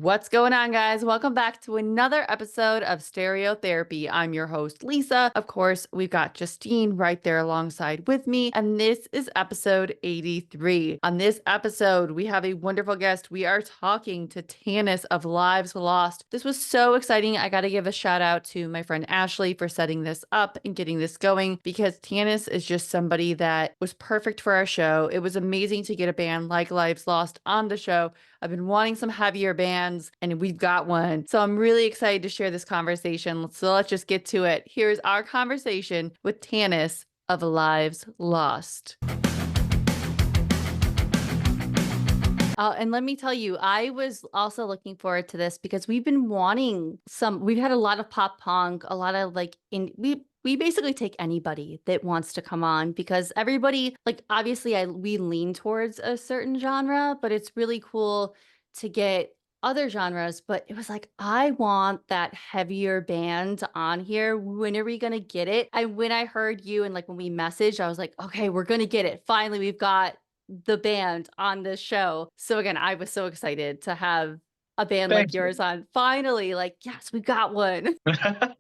What's going on, guys? Welcome back to another episode of Stereo Therapy. I'm your host, Lisa. Of course, we've got Justine right there alongside with me, and this is episode 83. On this episode, we have a wonderful guest. We are talking to Tanis of Lives Lost. This was so exciting. I got to give a shout out to my friend Ashley for setting this up and getting this going because Tanis is just somebody that was perfect for our show. It was amazing to get a band like Lives Lost on the show. I've been wanting some heavier bands, and we've got one. So I'm really excited to share this conversation. So let's just get to it. Here's our conversation with Tanis of Lives Lost. And let me tell you, I was also looking forward to this because we've been wanting we've had a lot of pop punk, a lot of we basically take anybody that wants to come on because everybody, like, obviously we lean towards a certain genre, but it's really cool to get other genres. But it was like, I want that heavier band on here. When are we going to get it? And when I heard you and like when we messaged, I was like, okay, we're going to get it. Finally, we've got the band on this show. So again, I was so excited to have a band like Thank you. yours on. Finally, like, yes, we got one.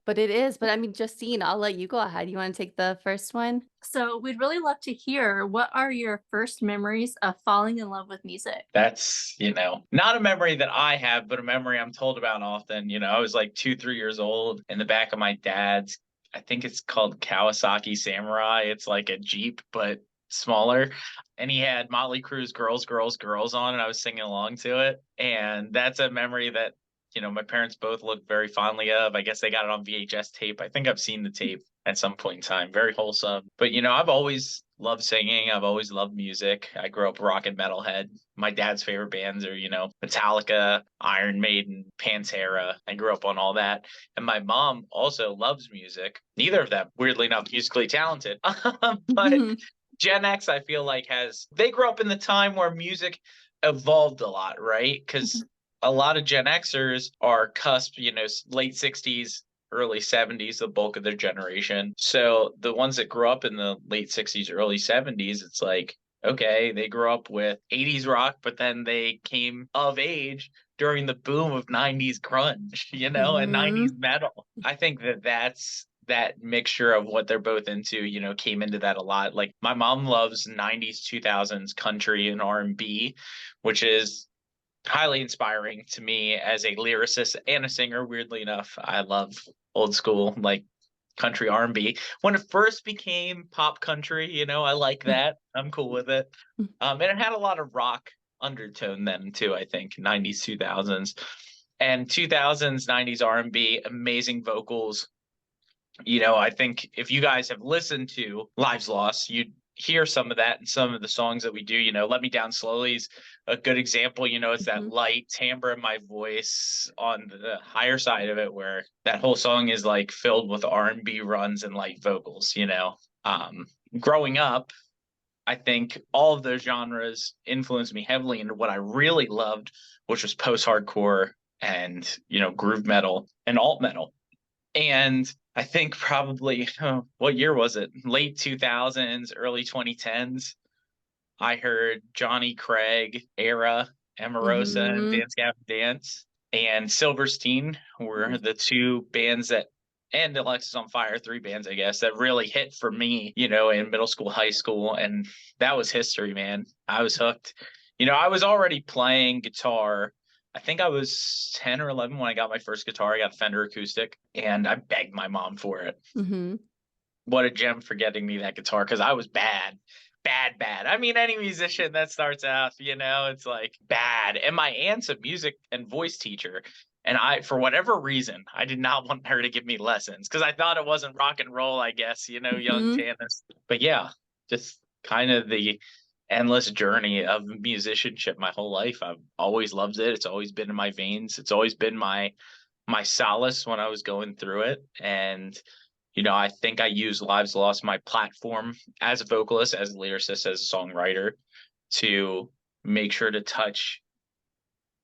But it is. But I mean, Justine, I'll let you go ahead. You want to take the first one? So we'd really love to hear what are your first memories of falling in love with music? That's, not a memory that I have, but a memory I'm told about often. I was like 2, 3 years old in the back of my dad's, I think it's called Kawasaki Samurai. It's like a Jeep, but smaller. And he had Motley Crue's Girls, Girls, Girls on, and I was singing along to it. And that's a memory that, my parents both look very fondly of. I guess they got it on VHS tape. I think I've seen the tape at some point in time. Very wholesome. But, I've always loved singing. I've always loved music. I grew up rock and metalhead. My dad's favorite bands are, Metallica, Iron Maiden, Pantera. I grew up on all that. And my mom also loves music. Neither of them, weirdly enough, musically talented. But Gen X, I feel like they grew up in the time where music evolved a lot, right? Because a lot of Gen Xers are cusp, late 60s, early 70s, the bulk of their generation. So the ones that grew up in the late 60s, early 70s, it's like, okay, they grew up with 80s rock, but then they came of age during the boom of 90s grunge, and 90s metal. I think that mixture of what they're both into, came into that a lot. Like my mom loves 90s, 2000s country and R&B, which is highly inspiring to me as a lyricist and a singer. Weirdly enough, I love old school, like country R&B. When it first became pop country, I like that. I'm cool with it. And it had a lot of rock undertone then too, I think, 90s, 2000s. And 2000s, 90s R&B, amazing vocals. I think if you guys have listened to Lives Lost, you'd hear some of that in some of the songs that we do. Let Me Down Slowly is a good example. It's that light timbre in my voice on the higher side of it, where that whole song is like filled with R&B runs and light vocals. Growing up, I think all of those genres influenced me heavily into what I really loved, which was post-hardcore and, groove metal and alt metal. And I think probably, what year was it? Late 2000s, early 2010s. I heard Johnny Craig era, Emarosa, and Dance Gavin Dance, and Silverstein were the two bands and Alexis on Fire, three bands, I guess, that really hit for me, in middle school, high school. And that was history, man. I was hooked. I was already playing guitar. I think I was 10 or 11 when I got my first guitar. I got a Fender acoustic, and I begged my mom for it. What a gem for getting me that guitar, because I was bad. Bad. I mean, any musician that starts out, it's like bad. And my aunt's a music and voice teacher. And for whatever reason, I did not want her to give me lessons because I thought it wasn't rock and roll, I guess, young Tanis. But yeah, just kind of the endless journey of musicianship my whole life. I've always loved it. It's always been in my veins. It's always been my solace when I was going through it. And I think I use Lives Lost, my platform as a vocalist, as a lyricist, as a songwriter, to make sure to touch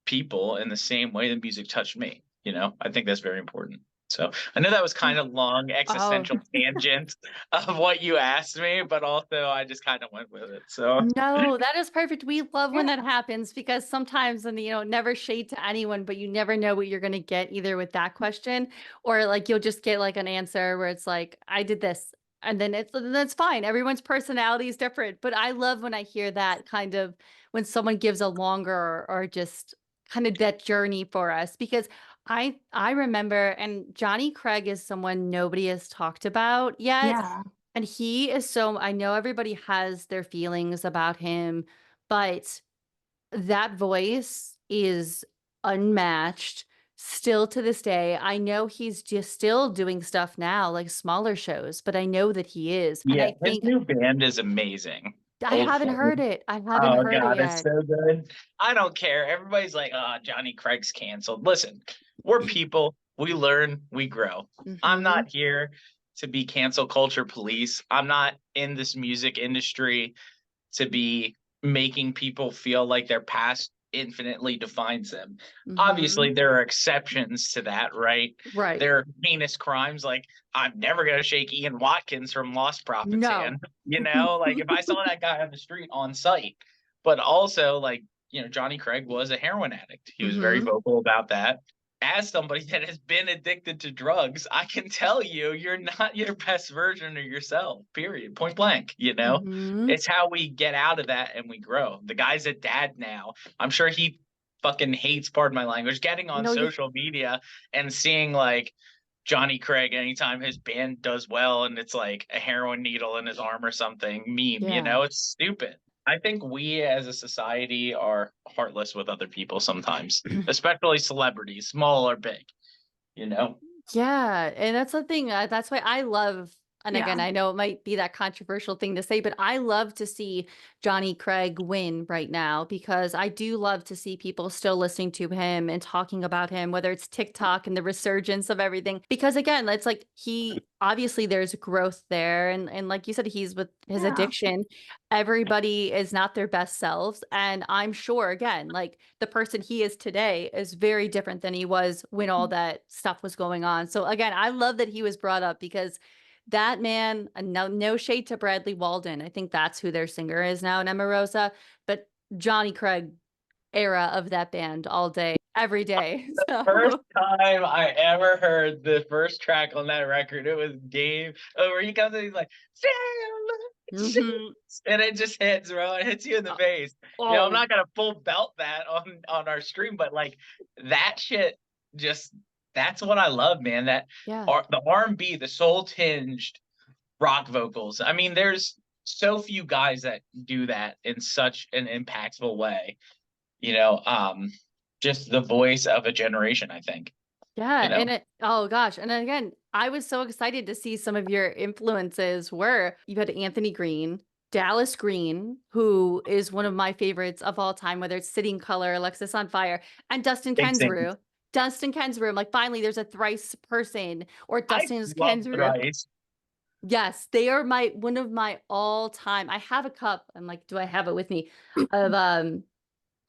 people in the same way that music touched me. I think that's very important. So I know that was kind of long Oh, existential tangent of what you asked me, but also I just kind of went with it. So no, that is perfect. We love when yeah, that happens because sometimes, and never shade to anyone, but you never know what you're going to get either with that question or like you'll just get like an answer where it's like, I did this. And then that's fine. Everyone's personality is different. But I love when I hear that kind of when someone gives a longer or just kind of that journey for us because I remember and Johnny Craig is someone nobody has talked about yet. Yeah. And he is so I know everybody has their feelings about him, but that voice is unmatched still to this day. I know he's just still doing stuff now, like smaller shows, but I know that he is. And yeah, I his think new band is amazing. I Old haven't Flame. heard it. I haven't Oh heard it God, it's yet. so good. I don't care. Everybody's like, "Oh, Johnny Craig's canceled." Listen, we're people. We learn, we grow. I'm Mhm. not here to be cancel culture police. I'm not in this music industry to be making people feel like their past infinitely defines them. Obviously, Mhm. there are exceptions to that, right? Right. There are heinous crimes like I'm never going to shake Ian Watkins from Lost Prophets No. hand, like if I saw that guy on the street on sight. But also, like, Johnny Craig was a heroin addict. He was very Mhm. vocal about that. As somebody that has been addicted to drugs, I can tell you, you're not your best version of yourself, period. Point blank, Mhm. it's how we get out of that and we grow. The guy's a dad now. I'm sure he fucking hates, pardon my language, getting on No, yeah. social media and seeing like Johnny Craig anytime his band does well and it's like a heroin needle in his arm or something meme, Yeah. it's stupid. I think we as a society are heartless with other people sometimes, especially celebrities, small or big, you know? Yeah, and that's the thing, that's why I love and again, Yeah. I know it might be that controversial thing to say, but I love to see Johnny Craig win right now because I do love to see people still listening to him and talking about him, whether it's TikTok and the resurgence of everything. Because again, it's like he obviously there's growth there, and like you said, he's with his Yeah. addiction. Everybody is not their best selves, and I'm sure again, like the person he is today is very different than he was when all that stuff was going on. So again, I love that he was brought up because that man, no shade to Bradley Walden. I think that's who their singer is now in Emarosa, but Johnny Craig era of that band all day, every day. First So time I ever heard the first track on that record, it was Game. Oh, where he comes in, he's like, "Sam, Sam," mhm. and it just hits, bro. It hits you in the Uh, face. I'm oh not gonna full belt that on our stream, but like that shit, just that's what I love, man. That yeah. are the R&B, the soul tinged rock vocals. I mean, there's so few guys that do that in such an impactful way. You know, um, just the voice of a generation, I think. Yeah, You know, and oh gosh, and again, I was so excited to see some of your influences were you had Anthony Green, Dallas Green, who is one of my favorites of all time, whether it's Sitting Color, Alexis on Fire, and Dustin big thing. Kensrue. Dustin Kensrue, I'm like finally there's a thrice person or I Dustin's love Kensrue. Thrice. Yes, they are my one of my all time. I have a cup. I'm like, do I have it with me? Of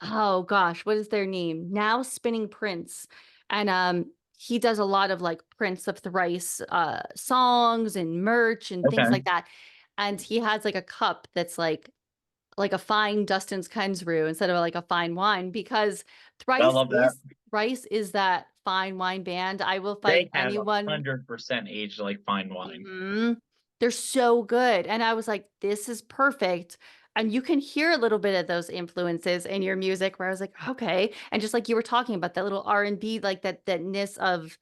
oh gosh, what is their name? Now Spinning Prince. And he does a lot of like Prince of Thrice songs and merch and things Okay, like that. And he has like a cup that's like a fine Dustin's Kensrue instead of like a fine wine because I Thrice love that. is Thrice is that fine wine band. I will They fight have anyone. 100% aged like fine wine. Mhm. They're so good, and I was like, "This is perfect." And you can hear a little bit of those influences in your music where I was like, "Okay." And just like you were talking about that little R&B, like thatness of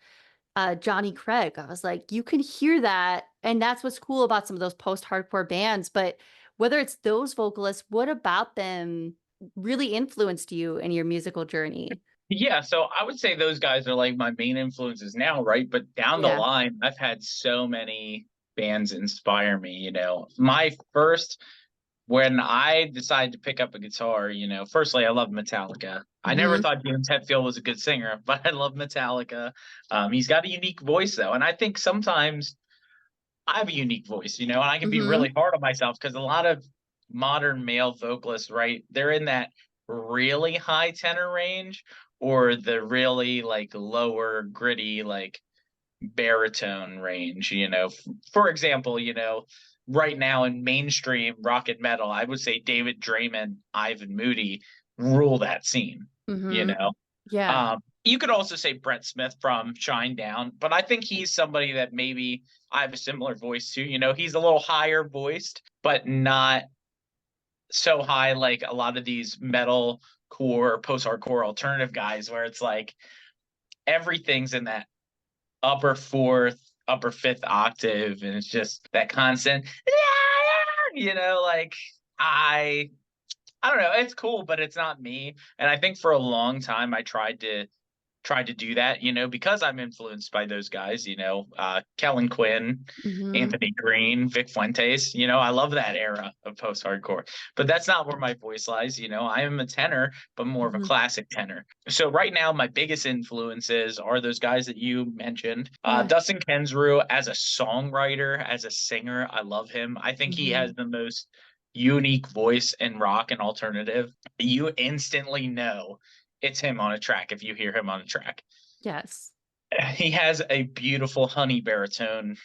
Johnny Craig. I was like, you can hear that, and that's what's cool about some of those post-hardcore bands. But whether it's those vocalists, what about them really influenced you in your musical journey? Yeah, so I would say those guys are like my main influences now, right? But down the Yeah. line, I've had so many bands inspire me. My first when I decided to pick up a guitar, firstly, I love Metallica. I never Mhm. thought James Hetfield was a good singer, but I love Metallica. He's got a unique voice, though. And I think sometimes I have a unique voice, and I can be really Mhm. hard on myself because a lot of modern male vocalists, right, they're in that really high tenor range or the really like lower gritty, like baritone range, For example, right now in mainstream rock and metal, I would say David Draymond, Ivan Moody rule that scene, you Mm-hmm. know. Yeah. You could also say Brett Smith from Shine Down, but I think he's somebody that maybe I have a similar voice to. He's a little higher voiced, but not so high like a lot of these metal core, post-hardcore alternative guys, where it's like everything's in that upper fourth, upper fifth octave, and it's just that constant, like I don't know, it's cool, but it's not me. And I think for a long time I tried to do that, because I'm influenced by those guys, Kellen Quinn, Mm-hmm. Anthony Green, Vic Fuentes, I love that era of post-hardcore, but that's not where my voice lies. I am a tenor, but more of a Mm-hmm. classic tenor. So right now, my biggest influences are those guys that you mentioned. Yeah. Dustin Kensrue as a songwriter, as a singer, I love him. I think he Mm-hmm. has the most unique voice in rock and alternative. You instantly know it's him on a track if you hear him on a track. Yes. He has a beautiful honey baritone,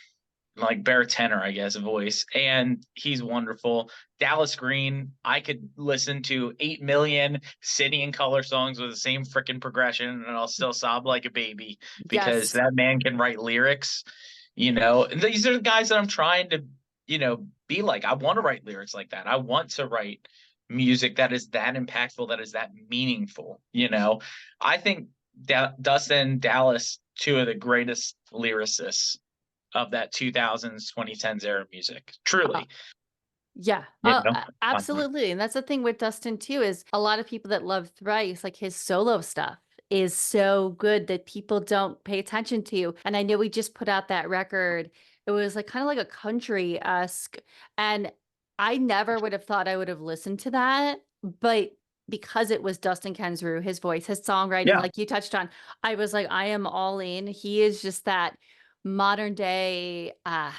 like baritenor, I guess, voice, and he's wonderful. Dallas Green, I could listen to 8 million City and Color songs with the same freaking progression, and I'll still sob like a baby because Yes. that man can write lyrics. And these are the guys that I'm trying to, be like. I want to write lyrics like that. I want to write music that is that impactful, that is that meaningful. I think Dustin, Dallas, two of the greatest lyricists of that 2000s 2010s era music, truly. Yeah. Absolutely. And that's the thing with Dustin too, is a lot of people that love Thrice, like his solo stuff is so good that people don't pay attention to. And I know we just put out that record. It was like kind of like a country-esque, and I never would have thought I would have listened to that, but because it was Dustin Kensrue, his voice, his songwriting, Yeah. like you touched on, I was like, I am all in. He is just that modern day, I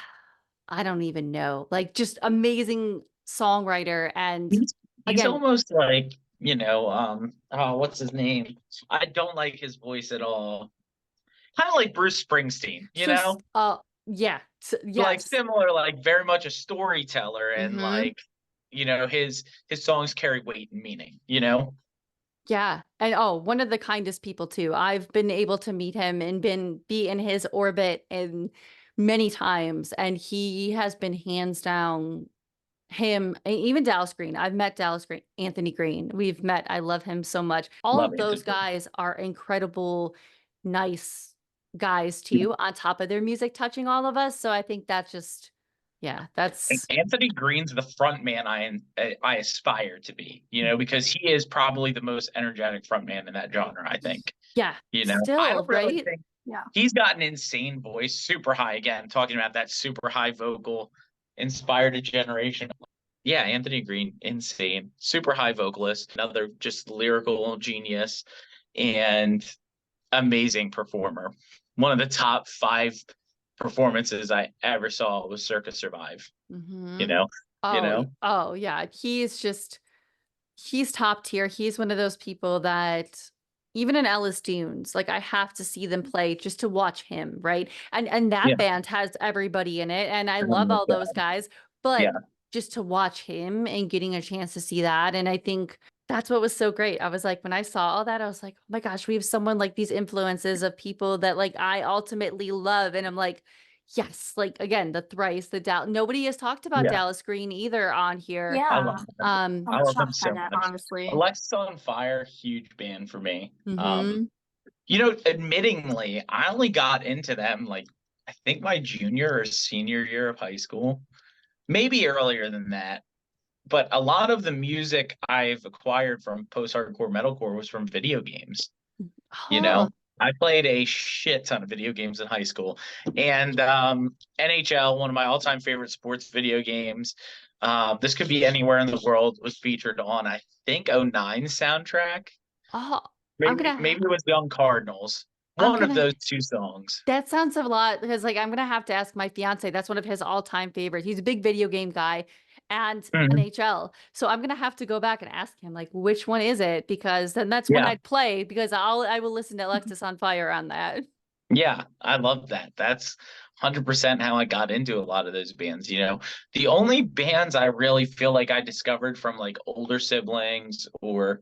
don't even know, like just amazing songwriter. And He's again, almost like, oh, what's his name? I don't like his voice at all. Kind of like Bruce Springsteen, yeah, like yes. similar, like very much a storyteller, and Mm-hmm. like, his songs carry weight and meaning, Yeah. And one of the kindest people too. I've been able to meet him and be in his orbit and many times. And he has been hands down him, even Dallas Green. I've met Dallas Green, Anthony Green. We've met. I love him so much. All Love of Anthony. those guys are incredible, nice guys too, on top of their music touching all of us. So I think that's just, yeah, that's, Anthony Green's the front man I aspire to be, because he is probably the most energetic front man in that genre, I think. yeah, I still, don't really right? think Yeah. he's got an insane voice, super high, again, talking about that super high vocal, inspired a generation. Yeah, Anthony Green, insane, super high vocalist, another just lyrical genius and amazing performer. One of the top 5 performances I ever saw was Circa Survive. Mm-hmm. You Oh, know, oh yeah. He's top tier. He's one of those people that even in Ellis Dunes, like I have to see them play just to watch him, right? And that yeah, band has everybody in it, and I oh love my all those God. guys, Yeah, but just to watch him and getting a chance to see that, and I think that's what was so great. I was like, when I saw all that, I was like, oh my gosh, we have someone like these influences of people that like I ultimately love, and I'm like, yes, like again, the Thrice, the Dallas. Nobody has talked about yeah, Dallas Green either on here. I Yeah. love him. I I'm love him shocked by so that, much. honestly. Alexis on Fire, huge band for me. Mm-hmm. Admittingly, I only got into them like I think my junior or senior year of high school, maybe earlier than that. But a lot of the music I've acquired from post-hardcore metalcore was from video games. Oh, I played a shit ton of video games in high school, and NHL, one of my all-time favorite sports video games. This could be anywhere in the world, was featured on, I think, '09 soundtrack. oh, Maybe it was Young Cardinals. I'm One of gonna, those 2 songs. that sounds a lot because like I'm gonna have to ask my fiance. That's one of his all-time favorites. He's a big video game guy and Mhm. NHL. So I'm gonna have to go back and ask him like which one is it? Because then that's one Yeah. I'd play because I will listen to Alexis on Fire on that. Yeah, I love that. That's 100% how I got into a lot of those bands, you know. The only bands I really feel like I discovered from like older siblings, or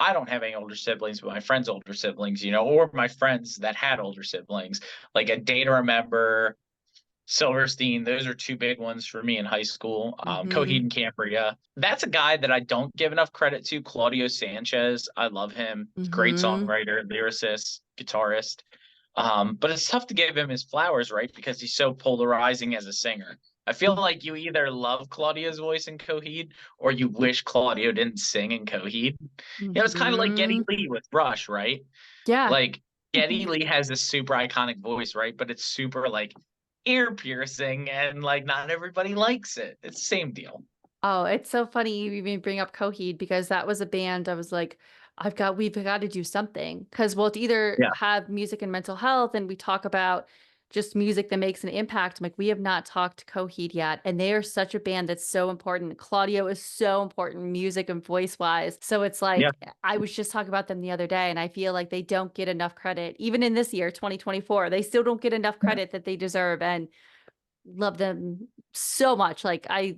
I don't have any older siblings, but my friends' older siblings, you know, or my friends that had older siblings, like A Day to Remember, Silverstein, those are two big ones for me in high school. Coheed Mm-hmm. and Cambria. That's a guy that I don't give enough credit to. Claudio Sanchez. I love him. Great Mm-hmm. songwriter, lyricist, guitarist. But it's tough to give him his flowers, right? Because he's so polarizing as a singer. I feel like you either love Claudio's voice in Coheed or you wish Claudio didn't sing in Coheed. You know, it's kind of like Geddy Mm-hmm. Lee with Rush, right? Yeah. Like Geddy Lee has this super iconic voice, right? But it's super like ear piercing and like not everybody likes it. It's the same deal. Oh, it's so funny you even bring up Coheed because that was a band I was like, we've got to do something. Because we'll either Yeah. have music and mental health and we talk about just music that makes an impact. I'm like, we have not talked Coheed yet. And they are such a band that's so important. Claudio is so important, music and voice wise. So it's Yeah. like, I was just talking about them the other day, and I feel like they don't get enough credit. Even in this year, 2024, they still don't get enough credit that they deserve. And love them so much. Like I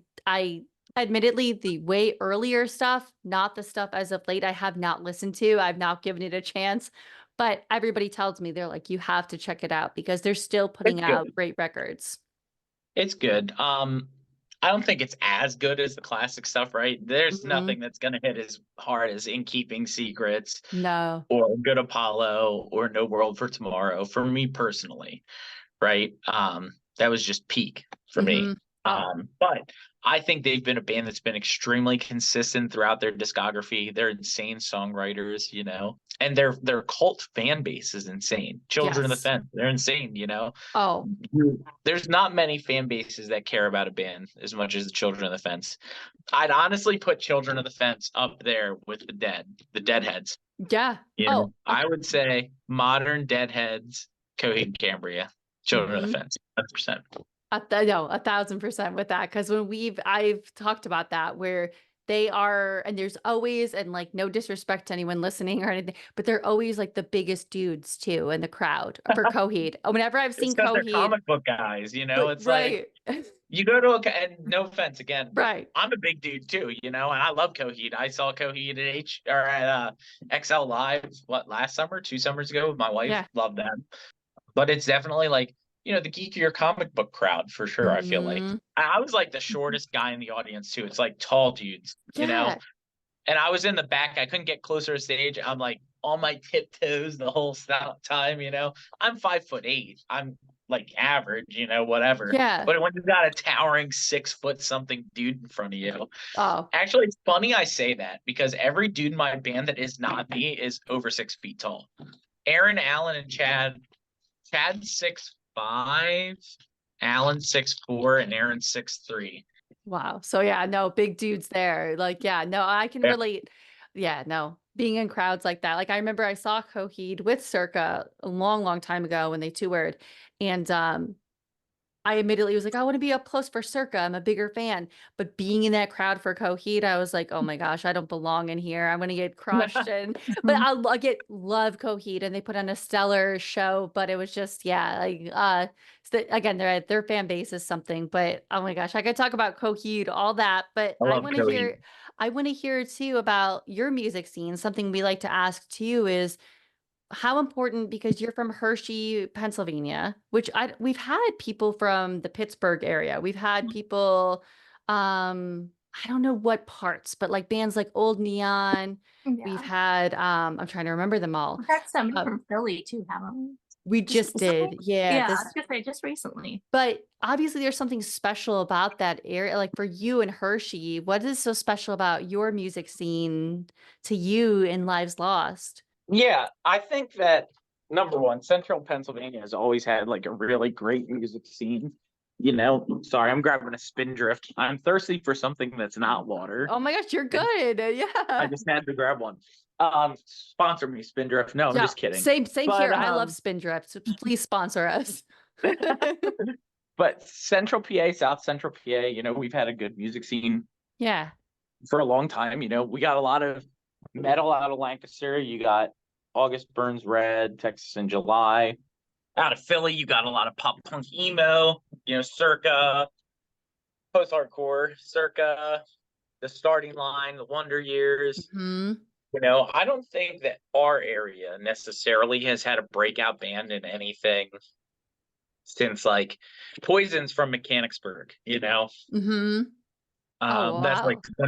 admittedly the way earlier stuff, not the stuff as of late I have not listened to. I've not given it a chance. But everybody tells me they're like, you have to check it out because they're still It's putting good. out great records. It's good. I don't think it's as good as the classic stuff, right? There's Hmm. nothing that's gonna hit as hard as In Keeping Secrets No. or Good Apollo or No World for Tomorrow for me personally, right? That was just peak for Hmm. me. Oh, But I think they've been a band that's been extremely consistent throughout their discography. They're insane songwriters, you know, and their cult fan base is insane. Children of the yes. Fence, they're insane, you know. Oh, There's not many fan bases that care about a band as much as the Children of the Fence. I'd honestly put Children of the Fence up there with the Deadheads. yeah. You know, Oh, I would say modern Deadheads, Coheed and Cambria, Children of the mhm. Fence, 100%. No, 1,000% with that. Because I've talked about that where they are, and there's always, and like no disrespect to anyone listening or anything, but they're always like the biggest dudes too in the crowd for Coheed. Whenever I've It's seen because they're Coheed, comic book guys, you know. but It's like right, you go to and no offense again, but right, I'm a big dude too, you know, and I love Coheed. I saw Coheed at XL Live last summer, 2 summers ago with my wife. yeah, Loved them. But it's definitely like, you know, the geekier comic book crowd for sure, I feel like. hmm, I was like the shortest guy in the audience too. It's like tall dudes, you know. yeah, And I was in the back. I couldn't get closer to stage. I'm like on my tiptoes the whole time, you know. I'm 5'8". I'm like average, you know, whatever. yeah. But when you got a towering 6 foot something dude in front of you, Oh, actually, it's funny I say that because every dude in my band that is not me is over 6 feet tall. Aaron, Allen, and Chad's 6'5", Alan's 6'4", and Aaron's 6'3". wow. So yeah, no, big dudes there. Like, yeah, no, I can Yeah. relate. Yeah, no, being in crowds like that. Like I remember I saw Coheed with Circa a long, long time ago when they toured. And I immediately was like, I want to be up close for Circa. I'm a bigger fan. But being in that crowd for Coheed, I was like, oh my gosh, I don't belong in here. I'm gonna get crushed. And but Mhm. I get love Coheed, and they put on a stellar show. But it was just, yeah, like again, their fan base is something. But oh my gosh, I could talk about Coheed, all that. But I love Coheed. I want to hear too about your music scene. Something we like to ask too is how important, because you're from Hershey, Pennsylvania, which we've had people from the Pittsburgh area. We've had people I don't know what parts, but like bands like Old Neon. We've Yeah. had I'm trying to remember them all. We've had somebody Uh, from Philly too, haven't we? we Just just recently? did. Yeah, Yeah, I was this gonna say just recently. but obviously there's something special about that area. Like for you and Hershey, what is so special about your music scene to you in Lives Lost? Yeah, I think that number one, Central Pennsylvania has always had like a really great music scene. You know, sorry, I'm grabbing a Spindrift. I'm thirsty for something that's not water. Oh my gosh, you're And good. I Yeah. just had to grab one. Sponsor me, Spindrift. No, I'm Yeah, just kidding. same But here. I love Spindrift. So please sponsor us. but Central PA, South Central PA, you know, we've had a good music scene Yeah. for a long time. You know, we got a lot of metal out of Lancaster. You got August Burns Red, Texas in July. Out of Philly, you got a lot of pop punk emo, circa post-hardcore, circa the Starting Line, the Wonder Years. Hmm. I don't think that our area necessarily has had a breakout band in anything since like Poison's from Mechanicsburg. Hmm. Oh, That's like wow.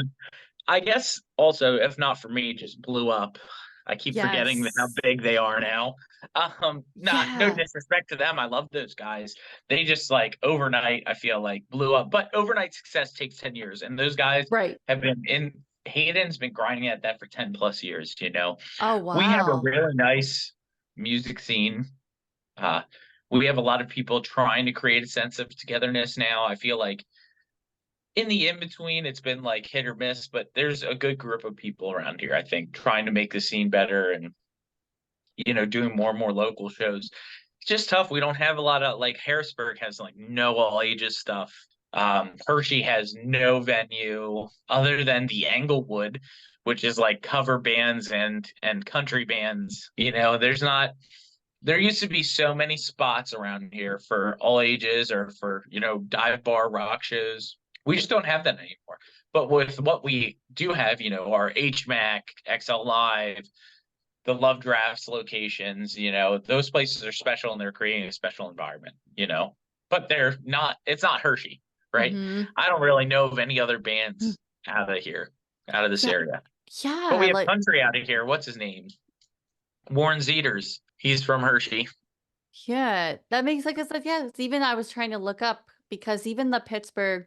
I guess also, if not for me, just blew up. I keep forgetting how Yes. big they are now. No Yeah. disrespect to them. I love those guys. They just like overnight, I feel like blew up. But overnight success takes 10 years. And those guys Right. have been in Hayden's been grinding at that for 10 plus years. Oh, We have a wow. really nice music scene. Uh, we have a lot of people trying to create a sense of togetherness now. I feel like in the in between, it's been like hit or miss, but there's a good group of people around here, I think, trying to make the scene better and, doing more and more local shows. It's just tough. We don't have a lot of like Harrisburg has like no all ages stuff. Hershey has no venue other than the Englewood, which is like cover bands and country bands. There used to be so many spots around here for all ages or for, dive bar rock shows. We just don't have that anymore. But with what we do have, our HMAC, XL Live, the Love Drafts locations, those places are special and they're creating a special environment. But it's not Hershey, right? Hmm. I don't really know of any other bands out of here, out of this Yeah. area. But we Yeah. have Like, country out of here. What's his name? Warren Zeters. He's from Hershey. yeah. That makes like, it's like, yeah, it's even I was trying to look up because even the Pittsburgh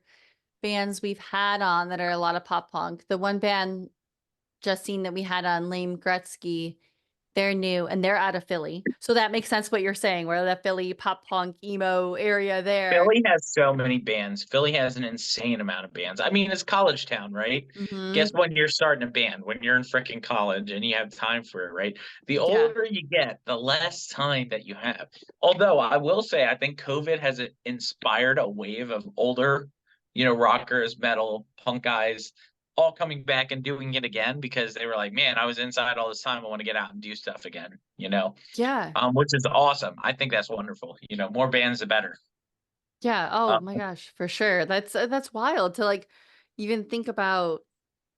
bands we've had on that are a lot of pop punk, the one band, Justine, that we had on, Lame Gretzky, they're new and they're out of Philly. So that makes sense what you're saying, where the Philly pop punk emo area there. Philly has so many bands. Philly has an insane amount of bands. I mean, it's college town, right? Hmm. Guess when you're starting a band, when you're in freaking college and you have time for it, right? The Yeah. older you get, the less time that you have. Although I will say, I think COVID has inspired a wave of older, rockers, metal, punk guys, all coming back and doing it again because they were like, man, I was inside all this time. I want to get out and do stuff again. Yeah. Which is awesome. I think that's wonderful. More bands, the better. Yeah. Uh, Oh my gosh, for sure. That's wild to like even think about.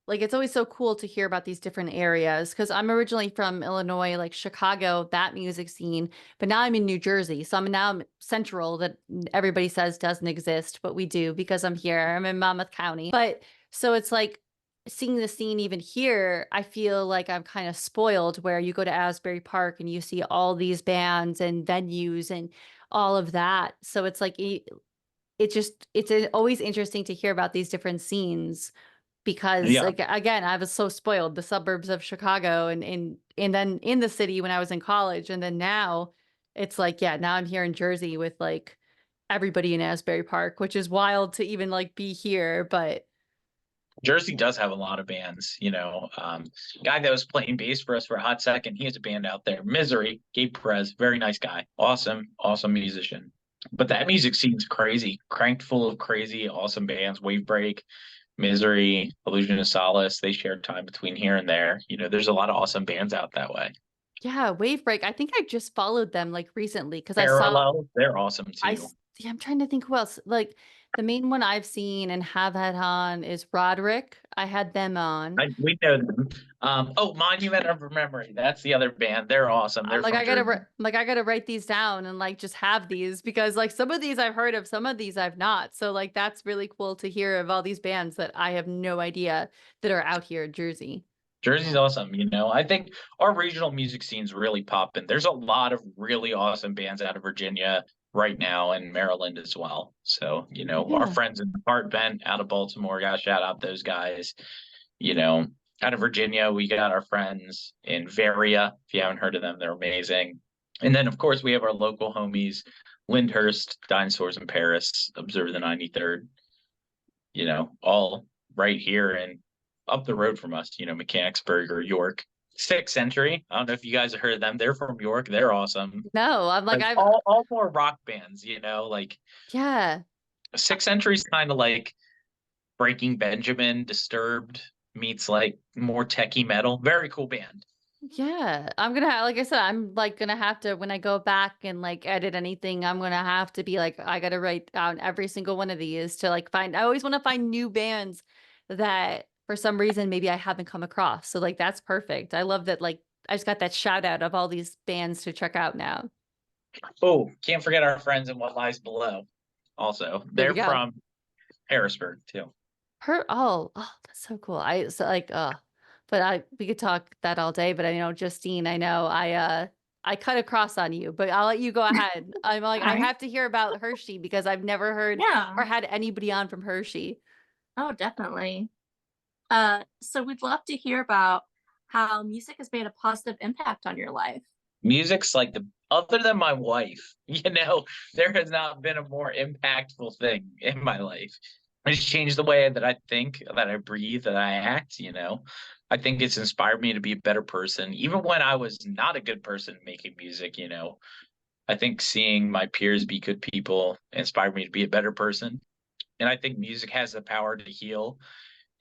Like, it's always so cool to hear about these different areas because I'm originally from Illinois, like Chicago, that music scene. But now I'm in New Jersey. So I'm central, that everybody says doesn't exist, but we do because I'm here. I'm in Monmouth County. But so it's like seeing the scene even here, I feel like I'm kind of spoiled where you go to Asbury Park and you see all these bands and venues and all of that. So it's like it's always interesting to hear about these different scenes because yeah. like again, I was so spoiled, the suburbs of Chicago and then in the city when I was in college, and then now it's like, yeah, now I'm here in Jersey with like everybody in Asbury Park, which is wild to even like be here, but Jersey does have a lot of bands. Guy that was playing bass for us for a hot second, he has a band out there. Misery, Gabe Perez, very nice guy. Awesome, awesome musician. But that music scene's crazy, cranked full of crazy, awesome bands. Wave Break, Misery, Illusion of Solace. They share time between here and there. There's a lot of awesome bands out that way. yeah, Wave Break. I think I just followed them like recently because Parallel, they're awesome too. yeah, I'm trying to think who else. Like the main one I've seen and have had on is Roderick. I had them on. We know them. Monument of Memory. That's the other band. They're awesome. They're from Jersey. I gotta write these down and like just have these because like some of these I've heard of, some of these I've not. So like that's really cool to hear of all these bands that I have no idea that are out here in Jersey. Jersey's awesome. I think our regional music scene's really popping. There's a lot of really awesome bands out of Virginia right now and Maryland as well. So, our Yeah. friends in Heart Bent out of Baltimore, gotta shout out those guys. You know, Out of Virginia, we got our friends in Varia. If you haven't heard of them, they're amazing. And then, of course, we have our local homies, Lyndhurst, Dinosaurs in Paris, Observe the 93rd, all right here and up the road from us, Mechanicsburg or York. Sixth Century. I don't know if you guys have heard of them. They're from York. They're awesome. No, I'm like Like I've all more rock bands, like yeah. Sixth Century's kind of like Breaking Benjamin, Disturbed meets like more techie metal. Very cool band. Yeah, I'm gonna like I said, I'm like gonna have to when I go back and like edit anything, I'm gonna have to be like, I gotta write down every single one of these to like find. I always want to find new bands that for some reason maybe I haven't come across. So like that's perfect. I love that. Like I just got that shout out of all these bands to check out now. Oh, can't forget our friends in What Lies Below. Also, There we they're go. from Harrisburg too. That's so cool. I so like but I we could talk that all day, but I know Justine, I cut across on you, but I'll let you go ahead. I'm like All I right. have to hear about Hershey because I've never heard Yeah. or had anybody on from Hershey. Oh, definitely. So we'd love to hear about how music has made a positive impact on your life. Music's like the other than my wife, there has not been a more impactful thing in my life. It's changed the way that I think, that I breathe, that I act. I think it's inspired me to be a better person. Even when I was not a good person making music. I think seeing my peers be good people inspired me to be a better person. And I think music has the power to heal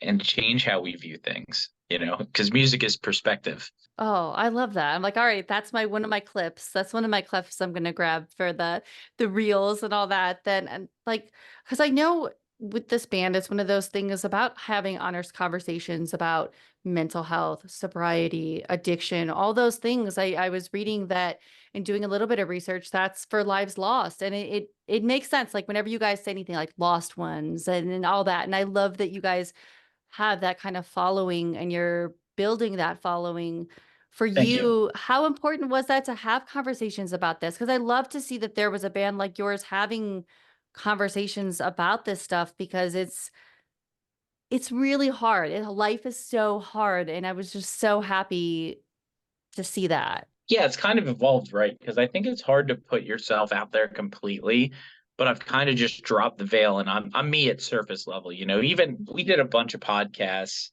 and change how we view things, because music is perspective. Oh, I love that. I'm like, all right, that's my one of my clips. That's one of my clips I'm gonna grab for the reels and all that. Then and like, because I know with this band, it's one of those things about having honest conversations about mental health, sobriety, addiction, all those things. I was reading that and doing a little bit of research. That's for lives lost, and it makes sense. Like whenever you guys say anything like lost ones and all that, and I love that you guys have that kind of following and you're building that following for Thank you. you. How important was that to have conversations about this? Because I love to see that there was a band like yours having conversations about this stuff because it's really hard. Life is so hard, and I was just so happy to see that. Yeah, it's kind of evolved, right? Because I think it's hard to put yourself out there completely, but I've kind of just dropped the veil and I'm me at surface level. Even we did a bunch of podcasts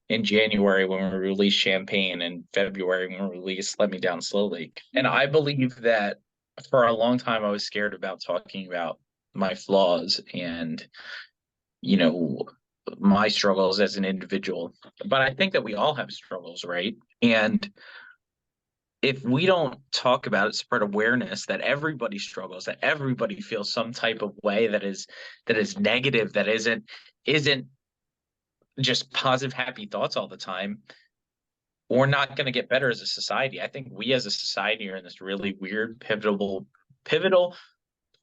in January when we released Champagne and February when we released Let Me Down Slowly. And I believe that for a long time I was scared about talking about my flaws and, you know, my struggles as an individual. But I think that we all have struggles, right? And if we don't talk about it, spread awareness that everybody struggles, that everybody feels some type of way that is negative, that isn't just positive, happy thoughts all the time, we're not going to get better as a society. I think we as a society are in this really weird, pivotal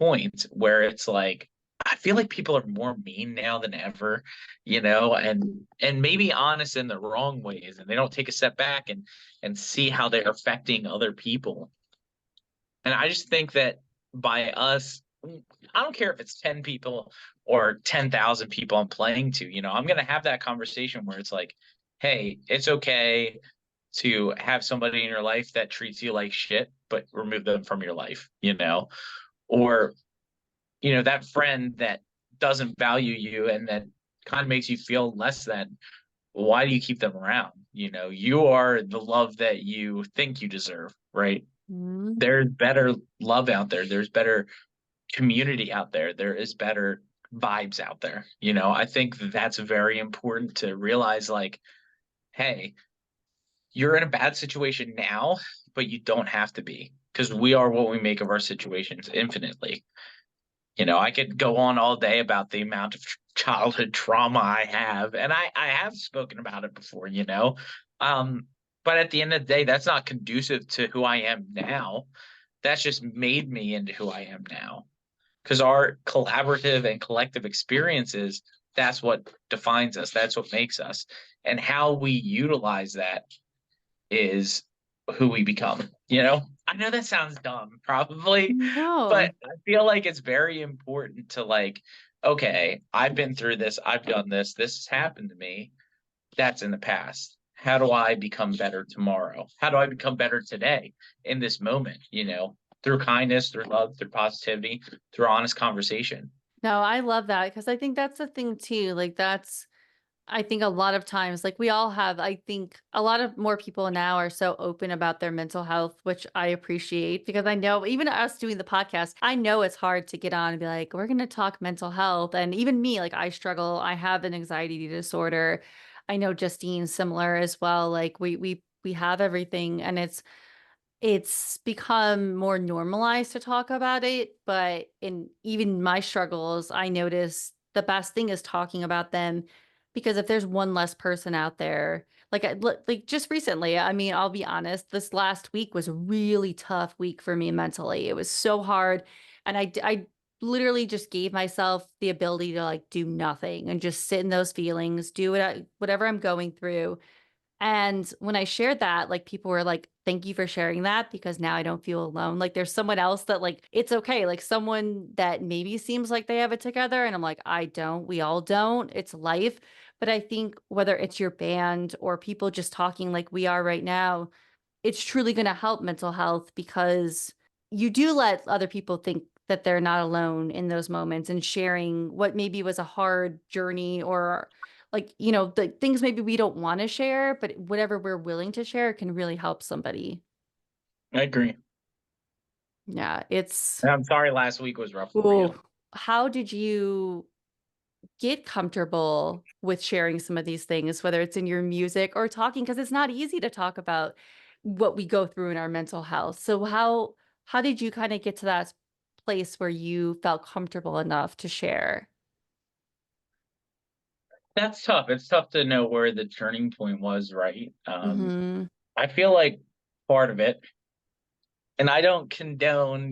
point where it's like I feel like people are more mean now than ever, and maybe honest in the wrong ways, and they don't take a step back and see how they're affecting other people. And I just think that by us, I don't care if it's 10 people or 10,000 people I'm playing to, I'm going to have that conversation where it's like, hey, it's okay to have somebody in your life that treats you like shit, but remove them from your life. Or that friend that doesn't value you and that kind of makes you feel less than, why do you keep them around? You are the love that you think you deserve, right? Mhm. There's better love out there. There's better community out there. There is better vibes out there. I think that's very important to realize, like, hey, you're in a bad situation now, but you don't have to be, because we are what we make of our situations infinitely. I could go on all day about the amount of childhood trauma I have, and I have spoken about it before. Um, but at the end of the day, that's not conducive to who I am now. That's just made me into who I am now. Because our collaborative and collective experiences, that's what defines us. That's what makes us. And how we utilize that is who we become. I know that sounds dumb, probably, No. but I feel like it's very important to, like, okay, I've been through this, I've done this, this has happened to me. That's in the past. How do I become better tomorrow? How do I become better today in this moment? Through kindness, through love, through positivity, through honest conversation. No, I love that because I think that's the thing too. Like that's I think a lot of times, like we all have, I think a lot of more people now are so open about their mental health, which I appreciate because I know even us doing the podcast, I know it's hard to get on and be like, we're going to talk mental health. And even me, like I struggle, I have an anxiety disorder. I know Justine's similar as well. Like we we have everything, and it's become more normalized to talk about it. But in even my struggles, I notice the best thing is talking about them, because if there's one less person out there, like just recently, I mean, I'll be honest, this last week was a really tough week for me mentally. It was so hard. And I literally just gave myself the ability to like do nothing and just sit in those feelings, do whatever I'm going through. And when I shared that, like people were like, thank you for sharing that, because now I don't feel alone. Like there's someone else that like, it's okay. Like someone that maybe seems like they have it together. And I'm like, I don't, we all don't. It's life. But I think whether it's your band or people just talking like we are right now, it's truly going to help mental health, because you do let other people think that they're not alone in those moments, and sharing what maybe was a hard journey, or like, the things maybe we don't want to share, but whatever we're willing to share can really help somebody. I agree. Yeah, it's, And I'm sorry last week was rough for you. oh, how did you get comfortable with sharing some of these things, whether it's in your music or talking? Because it's not easy to talk about what we go through in our mental health. So how did you kind of get to that place where you felt comfortable enough to share? That's tough. It's tough to know where the turning point was, right? Mm-hmm. I feel like part of it, and I don't condone,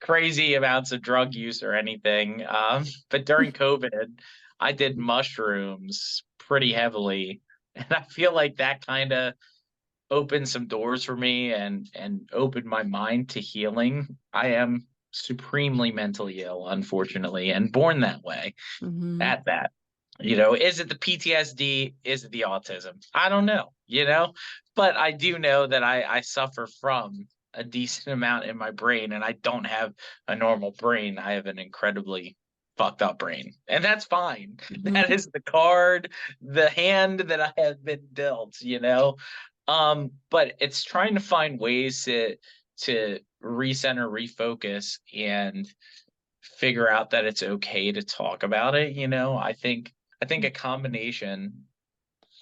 crazy amounts of drug use or anything. But during COVID, I did mushrooms pretty heavily. And I feel like that kind of opened some doors for me and opened my mind to healing. I am supremely mentally ill, unfortunately, and born that way Mm-hmm. at that. Is it the PTSD? Is it the autism? I don't know, but I do know that I suffer from a decent amount in my brain, and I don't have a normal brain. I have an incredibly fucked up brain, and that's fine. That Mm-hmm. is the hand that I have been dealt. But it's trying to find ways to recenter, refocus, and figure out that it's okay to talk about it. I think a combination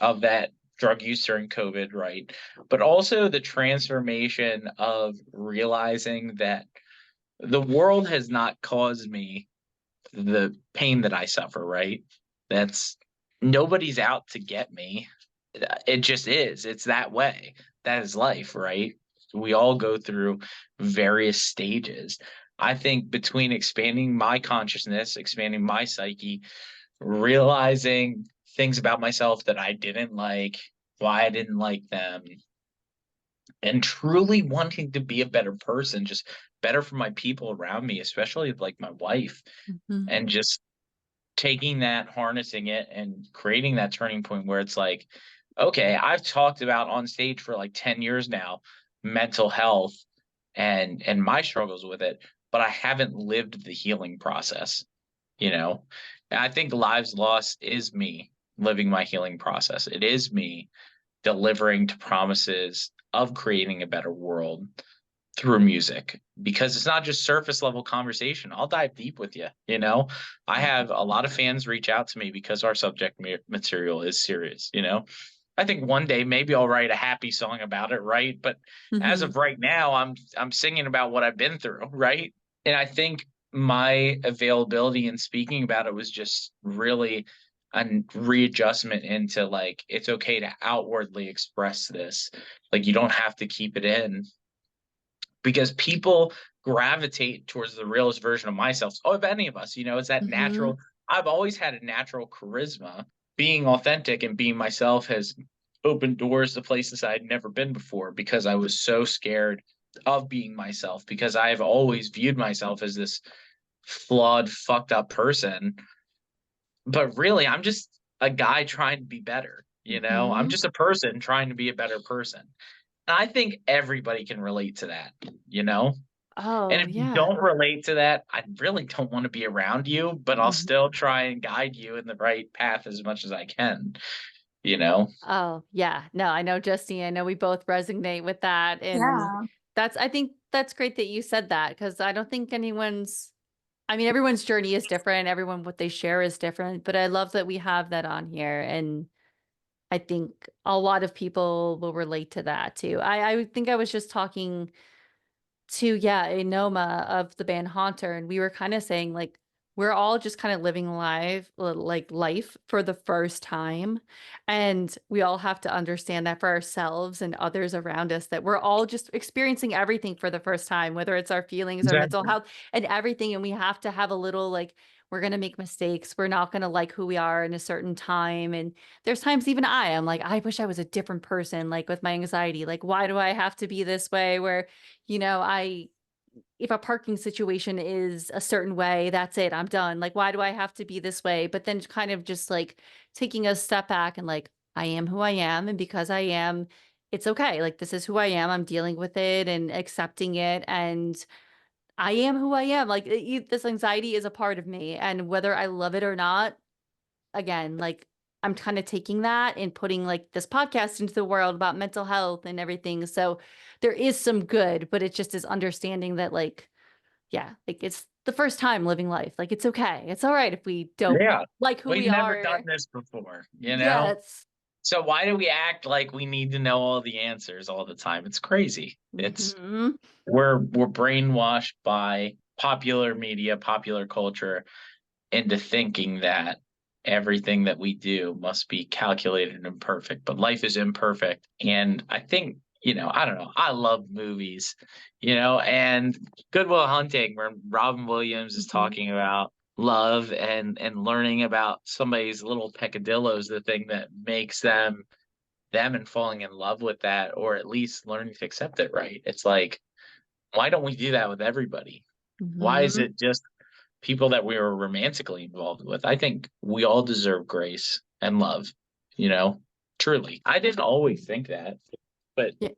of that drug use during COVID, right? But also the transformation of realizing that the world has not caused me the pain that I suffer, right? That's Nobody's out to get me. It just is. It's that way. That is life, right? We all go through various stages. I think between expanding my consciousness, expanding my psyche, realizing things about myself that I didn't like, why I didn't like them, and truly wanting to be a better person, just better for my people around me, especially like my wife, Mm-hmm. and just taking that, harnessing it, and creating that turning point where it's like, okay, I've talked about on stage for like 10 years now, mental health and my struggles with it, but I haven't lived the healing process, you know? And I think Lives Lost is me living my healing process. It is me delivering to promises of creating a better world through music, because it's not just surface level conversation. I'll dive deep with you. I have a lot of fans reach out to me because our subject material is serious. I think one day maybe I'll write a happy song about it, right? But as Mm-hmm. of right now, I'm singing about what I've been through, right? And I think my availability in speaking about it was just really a readjustment into like, it's okay to outwardly express this. Like, you don't have to keep it in, because people gravitate towards the realest version of myself. Oh, of any of us, it's that Mm-hmm. natural. I've always had a natural charisma. Being authentic and being myself has opened doors to places I'd never been before, because I was so scared of being myself, because I've always viewed myself as this flawed, fucked up person. But really, I'm just a guy trying to be better. I'm Mm-hmm. just a person trying to be a better person. And I think everybody can relate to that, you know? And Oh, if you yeah. don't relate to that, I really don't want to be around you, but I'll Mm-hmm. still try and guide you in the right path as much as I can. Oh, yeah. No, I know, Justine. I know we both resonate with that. And Yeah. I think that's great that you said that, because I don't think I mean, everyone's journey is different. Everyone, what they share is different. But I love that we have that on here. And I think a lot of people will relate to that too. I think I was just talking to, yeah, Enoma of the band Haunter, and we were kind of saying like we're all just kind of living like life for the first time, and we all have to understand that for ourselves and others around us that we're all just experiencing everything for the first time, whether it's our feelings, our mental Exactly. health, and everything, and we have to have a little like we're going to make mistakes. We're not going to like who we are in a certain time. And there's times even I'm like, I wish I was a different person, like with my anxiety. Like, why do I have to be this way? Where I if a parking situation is a certain way, that's it. I'm done. Like, why do I have to be this way? But then kind of just like taking a step back and like, I am who I am. And because I am, it's okay. Like, this is who I am. I'm dealing with it and accepting it. And I am who I am. Like, this anxiety is a part of me. And whether I love it or not, again, like, I'm kind of taking that and putting like this podcast into the world about mental health and everything. So there is some good, but it just is understanding that like, yeah, like it's the first time living life. Like it's okay. It's all right if we don't Yeah. like who We've we never done are. this before, Yes. So why do we act like we need to know all the answers all the time? It's crazy. Hmm. We're brainwashed by popular media, popular culture into thinking that everything that we do must be calculated and perfect, but life is imperfect. And I think, I don't know, I love movies, and Good Will Hunting, where Robin Williams is Hmm. talking about love and learning about somebody's little peccadillos, the thing that makes them and falling in love with that, or at least learning to accept it, right? It's like, why don't we do that with everybody? Why is Hmm. it just people that we were romantically involved with? I think we all deserve grace and love, you know, truly. I didn't always think that, but Yeah.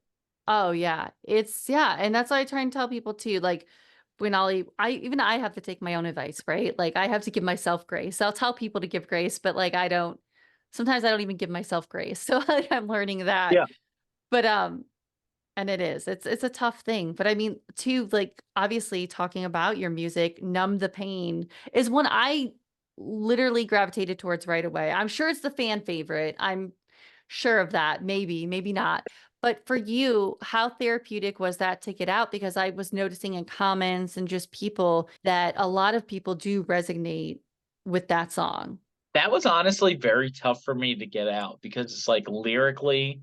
Oh yeah. Yeah. And that's why I try and tell people too. Like when I have to take my own advice, right? Like I have to give myself grace. I'll tell people to give grace, but like sometimes I don't even give myself grace. So like, I'm learning that. yeah, But and it's a tough thing. But I mean, too, like obviously talking about your music, Numb the Pain is one I literally gravitated towards right away. I'm sure it's the fan favorite. I'm sure of that. Maybe, maybe not. But for you, how therapeutic was that to get out? Because I was noticing in comments and just people that a lot of people do resonate with that song. that was honestly very tough for me to get out because it's like lyrically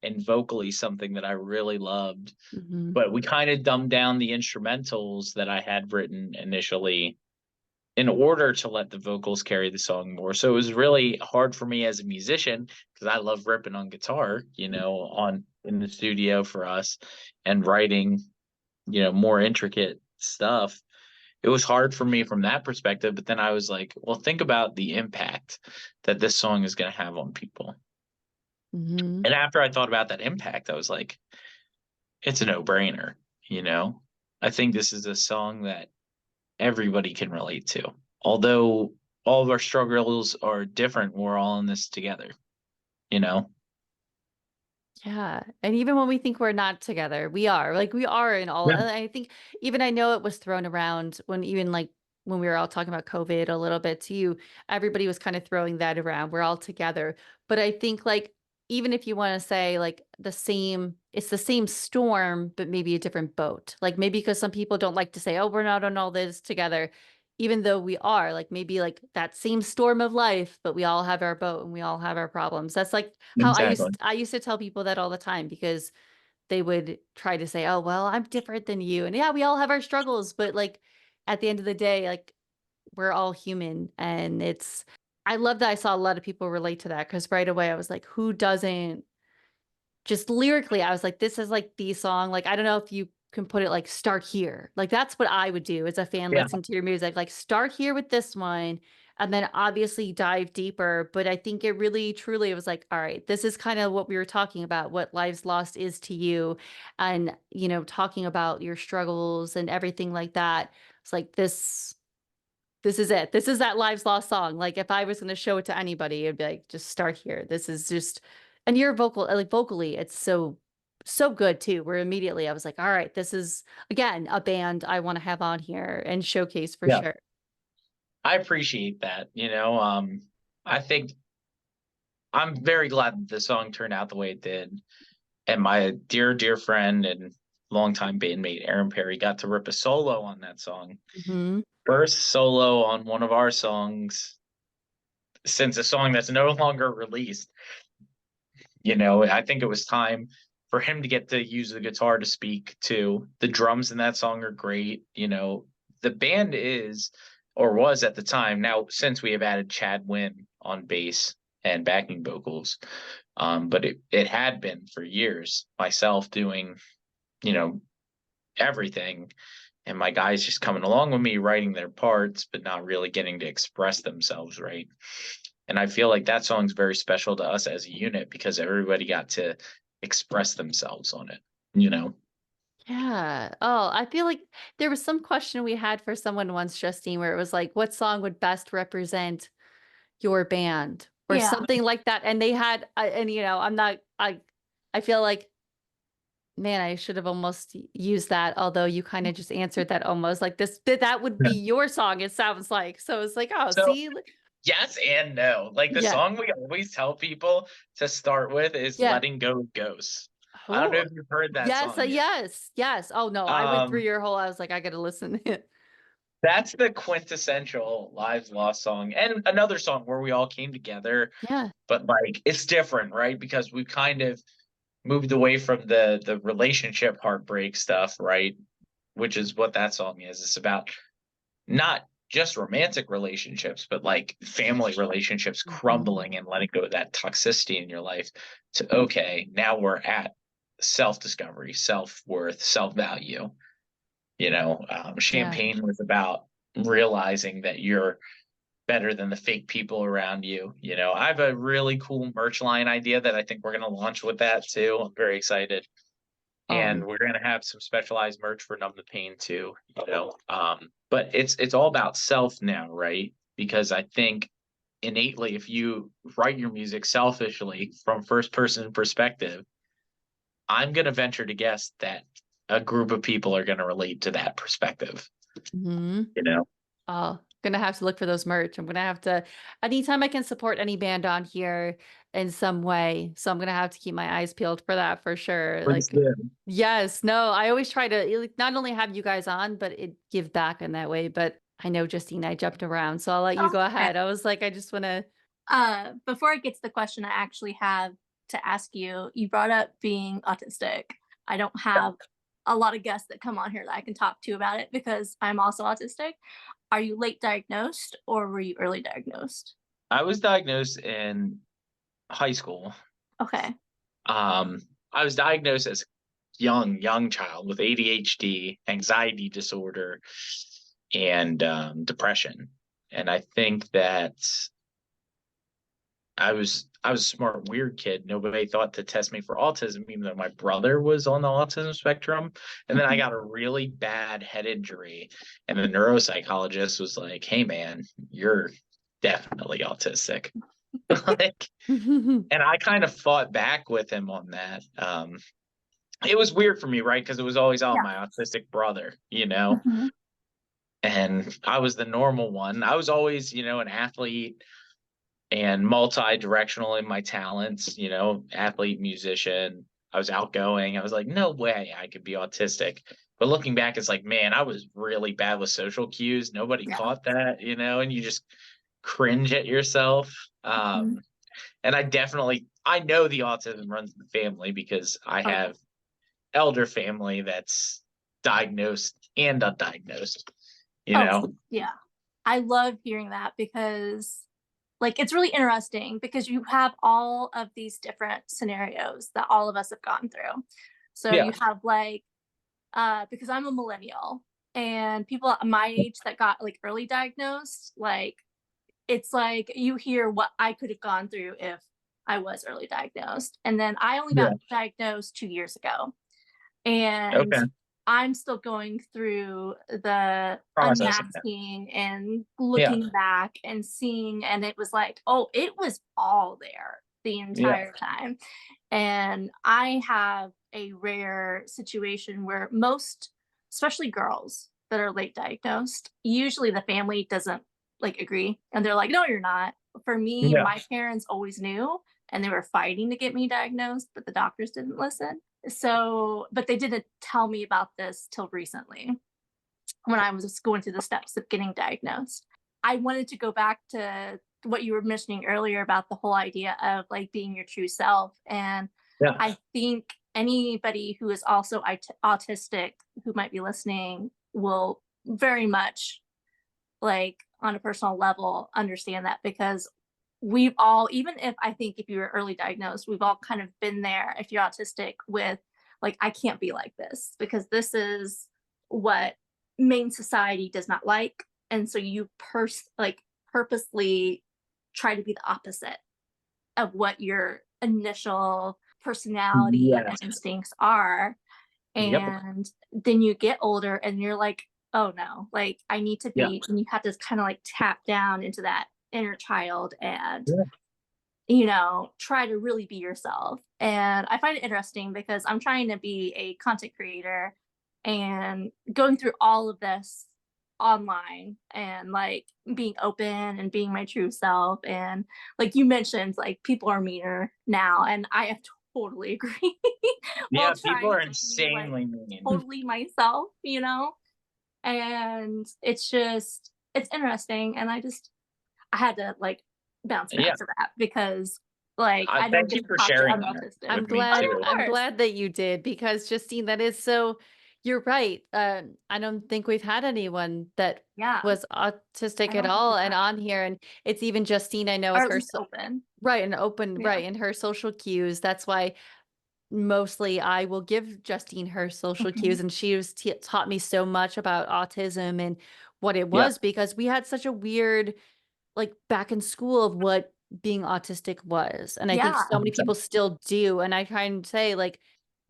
and vocally something that I really loved. Hmm. But we kind of dumbed down the instrumentals that I had written initially in order to let the vocals carry the song more. So it was really hard for me as a musician because I love ripping on guitar, on in the studio for us and writing, more intricate stuff. It was hard for me from that perspective, but then I was like, well, think about the impact that this song is going to have on people. Hmm. And after I thought about that impact, I was like, it's a no-brainer, you know? I think this is a song that everybody can relate to. Although all of our struggles are different, we're all in this together, you know? Yeah. And even when we think we're not together, we are. Like we are in all. Yeah. And I think even I know it was thrown around when even like when we were all talking about COVID a little bit too, everybody was kind of throwing that around. We're all together. But I think like even if you want to say like it's the same storm, but maybe a different boat. Like maybe because some people don't like to say, oh, we're not on all this together, even though we are like maybe like that same storm of life, but we all have our boat and we all have our problems. That's like how Exactly. I used to tell people that all the time because they would try to say, "Oh, well, I'm different than you." And yeah, we all have our struggles, but like at the end of the day, like we're all human and I love that I saw a lot of people relate to that because right away I was like, who doesn't just lyrically, I was like, this is like the song. Like, I don't know if you can put it like start here. Like, that's what I would do as a fan, Yeah. listen to your music. Like, start here with this one and then obviously dive deeper. But I think it really, truly, it was like, all right, this is kind of what we were talking about, what Lives Lost is to you. And, talking about your struggles and everything like that. It's like this is it. This is that Lives Lost song. Like if I was going to show it to anybody, it'd be like, just start here. This is just, and your vocally, it's so good too. Where immediately I was like, all right, this is again a band I want to have on here and showcase for Yeah. sure. I appreciate that, I think I'm very glad that the song turned out the way it did. And my dear friend and longtime bandmate Aaron Perry got to rip a solo on that song. Mhm. First solo on one of our songs since a song that's no longer released. I think it was time for him to get to use the guitar to speak too. The drums in that song are great. The band is or was at the time. Now, since we have added Chad Wynn on bass and backing vocals, but it had been for years myself doing, you know, everything, and my guys just coming along with me writing their parts, but not really getting to express themselves right. And I feel like that song's very special to us as a unit because everybody got to express themselves on it. Yeah. Oh, I feel like there was some question we had for someone once, Justine, where it was like, what song would best represent your band or Yeah. something like that? And they had, and I'm not, I feel like, man, I should have almost used that. Although you kind of just answered that almost like that would be your song. It sounds like, so it's like, oh, So see, yes and no. Like the yeah, song we always tell people to start with is yeah. Letting Go of Ghosts. I don't know Oh, if you've heard that yes, song yet. yes, yes. Oh no, I went through Um, your whole. I was like, I got to listen. that's the quintessential Lives Lost song. And another song where we all came together, Yeah. but like it's different, right? Because we've kind of moved away from the relationship heartbreak stuff, right? Which is what that song is. It's about not just romantic relationships, but like family relationships Mhm. crumbling and letting go of that toxicity in your life to, okay, now we're at self-discovery, self-worth, self-value. Yeah. Champagne was about realizing that you're better than the fake people around you. I have a really cool merch line idea that I think we're going to launch with that too. I'm very excited. And Um. we're going to have some specialized merch for Numb the Pain too. But it's all about self now, right? Because I think innately, if you write your music selfishly from first person perspective, I'm going to venture to guess that a group of people are going to relate to that perspective, Mhm. you know? Oh, gonna have to look for those merch. I'm gonna have to, anytime I can support any band on here in some way. So I'm gonna have to keep my eyes peeled for that for sure. Please Like, do. yes, no, I always try to like, not only have you guys on, but it give back in that way. But I know Justine, I jumped around, so I'll let you Oh, go okay. ahead. I was like, I just wanna, Before I get to the question I actually have to ask you, you brought up being autistic. I don't have a lot of guests that come on here that I can talk to about it because I'm also autistic. Are you late diagnosed or were you early diagnosed? I was diagnosed in high school. Okay. Um, I was diagnosed as a young child with ADHD, anxiety disorder, and depression. And I think that I was a smart, weird kid. Nobody thought to test me for autism, even though my brother was on the autism spectrum. And then I Mhm. got a really bad head injury, and the neuropsychologist was like, "Hey, man, you're definitely autistic." Like, and I kind of fought back with him on that. It was weird for me, right? Because it was always, oh, Yeah. my autistic brother. Mhm. And I was the normal one. I was always, an athlete and multi-directional in my talents, athlete, musician. I was outgoing. I was like, no way I could be autistic. But looking back, it's like, man, I was really bad with social cues. Nobody Yeah. caught that, and you just cringe at yourself. Mhm. And I know the autism runs in the family because I Oh, have elder family that's diagnosed and undiagnosed, you oh, know? yeah. I love hearing that because like it's really interesting because you have all of these different scenarios that all of us have gone through. So Yeah. you have like because I'm a millennial and people at my age that got like early diagnosed, like it's like you hear what I could have gone through if I was early diagnosed. And then I only got Yeah. diagnosed 2 years ago. And Okay. I'm still going through the Processing that. unmasking and Yeah. looking back and seeing, and it was like, oh, it was all there the Yeah. entire time. And I have a rare situation where most, especially girls that are late diagnosed, usually the family doesn't like agree and they're like, no, you're not. For me, Yeah. my parents always knew and they were fighting to get me diagnosed, but the doctors didn't listen. So, but they didn't tell me about this till recently when I was just going through the steps of getting diagnosed. I wanted to go back to what you were mentioning earlier about the whole idea of like being your true self. And Yeah. I think anybody who is also autistic who might be listening will very much, like on a personal level, understand that, because we've all, even if I think if you were early diagnosed, we've all kind of been there if you're autistic with like, I can't be like this because this is what main society does not like. And so you purposely try to be the opposite of what your initial personality and Yes. instincts are. Yep. And then you get older and you're like, oh no, like I need to Yeah. be, and you have to kind of like tap down into that inner child and, Yeah. you know, try to really be yourself. And I find it interesting because I'm trying to be a content creator and going through all of this online and like being open and being my true self. And like you mentioned, like people are meaner now, and I have totally agree. Yeah, While people trying are to be like insanely mean. totally myself, you know? And it's just, it's interesting. And I had to like bounce Yeah. back to that because like I don't Thank get you to for talk to sharing other that autistic. I'm with me glad Oh, too. of I'm course. glad that you did, because Justine, that is so, you're right. I don't think we've had anyone that Yeah. was I autistic at don't think all we and have. on here. And it's even Justine, I know, Or with at her least open. right, and open, Yeah. right, and her social cues. That's why mostly I will give Justine her social Mhm. cues, and she was taught me so much about autism and what it Yeah. was, because we had such a weird, like, back in school of what being autistic was. And I think Yeah. so many people still do. And I try and say, like,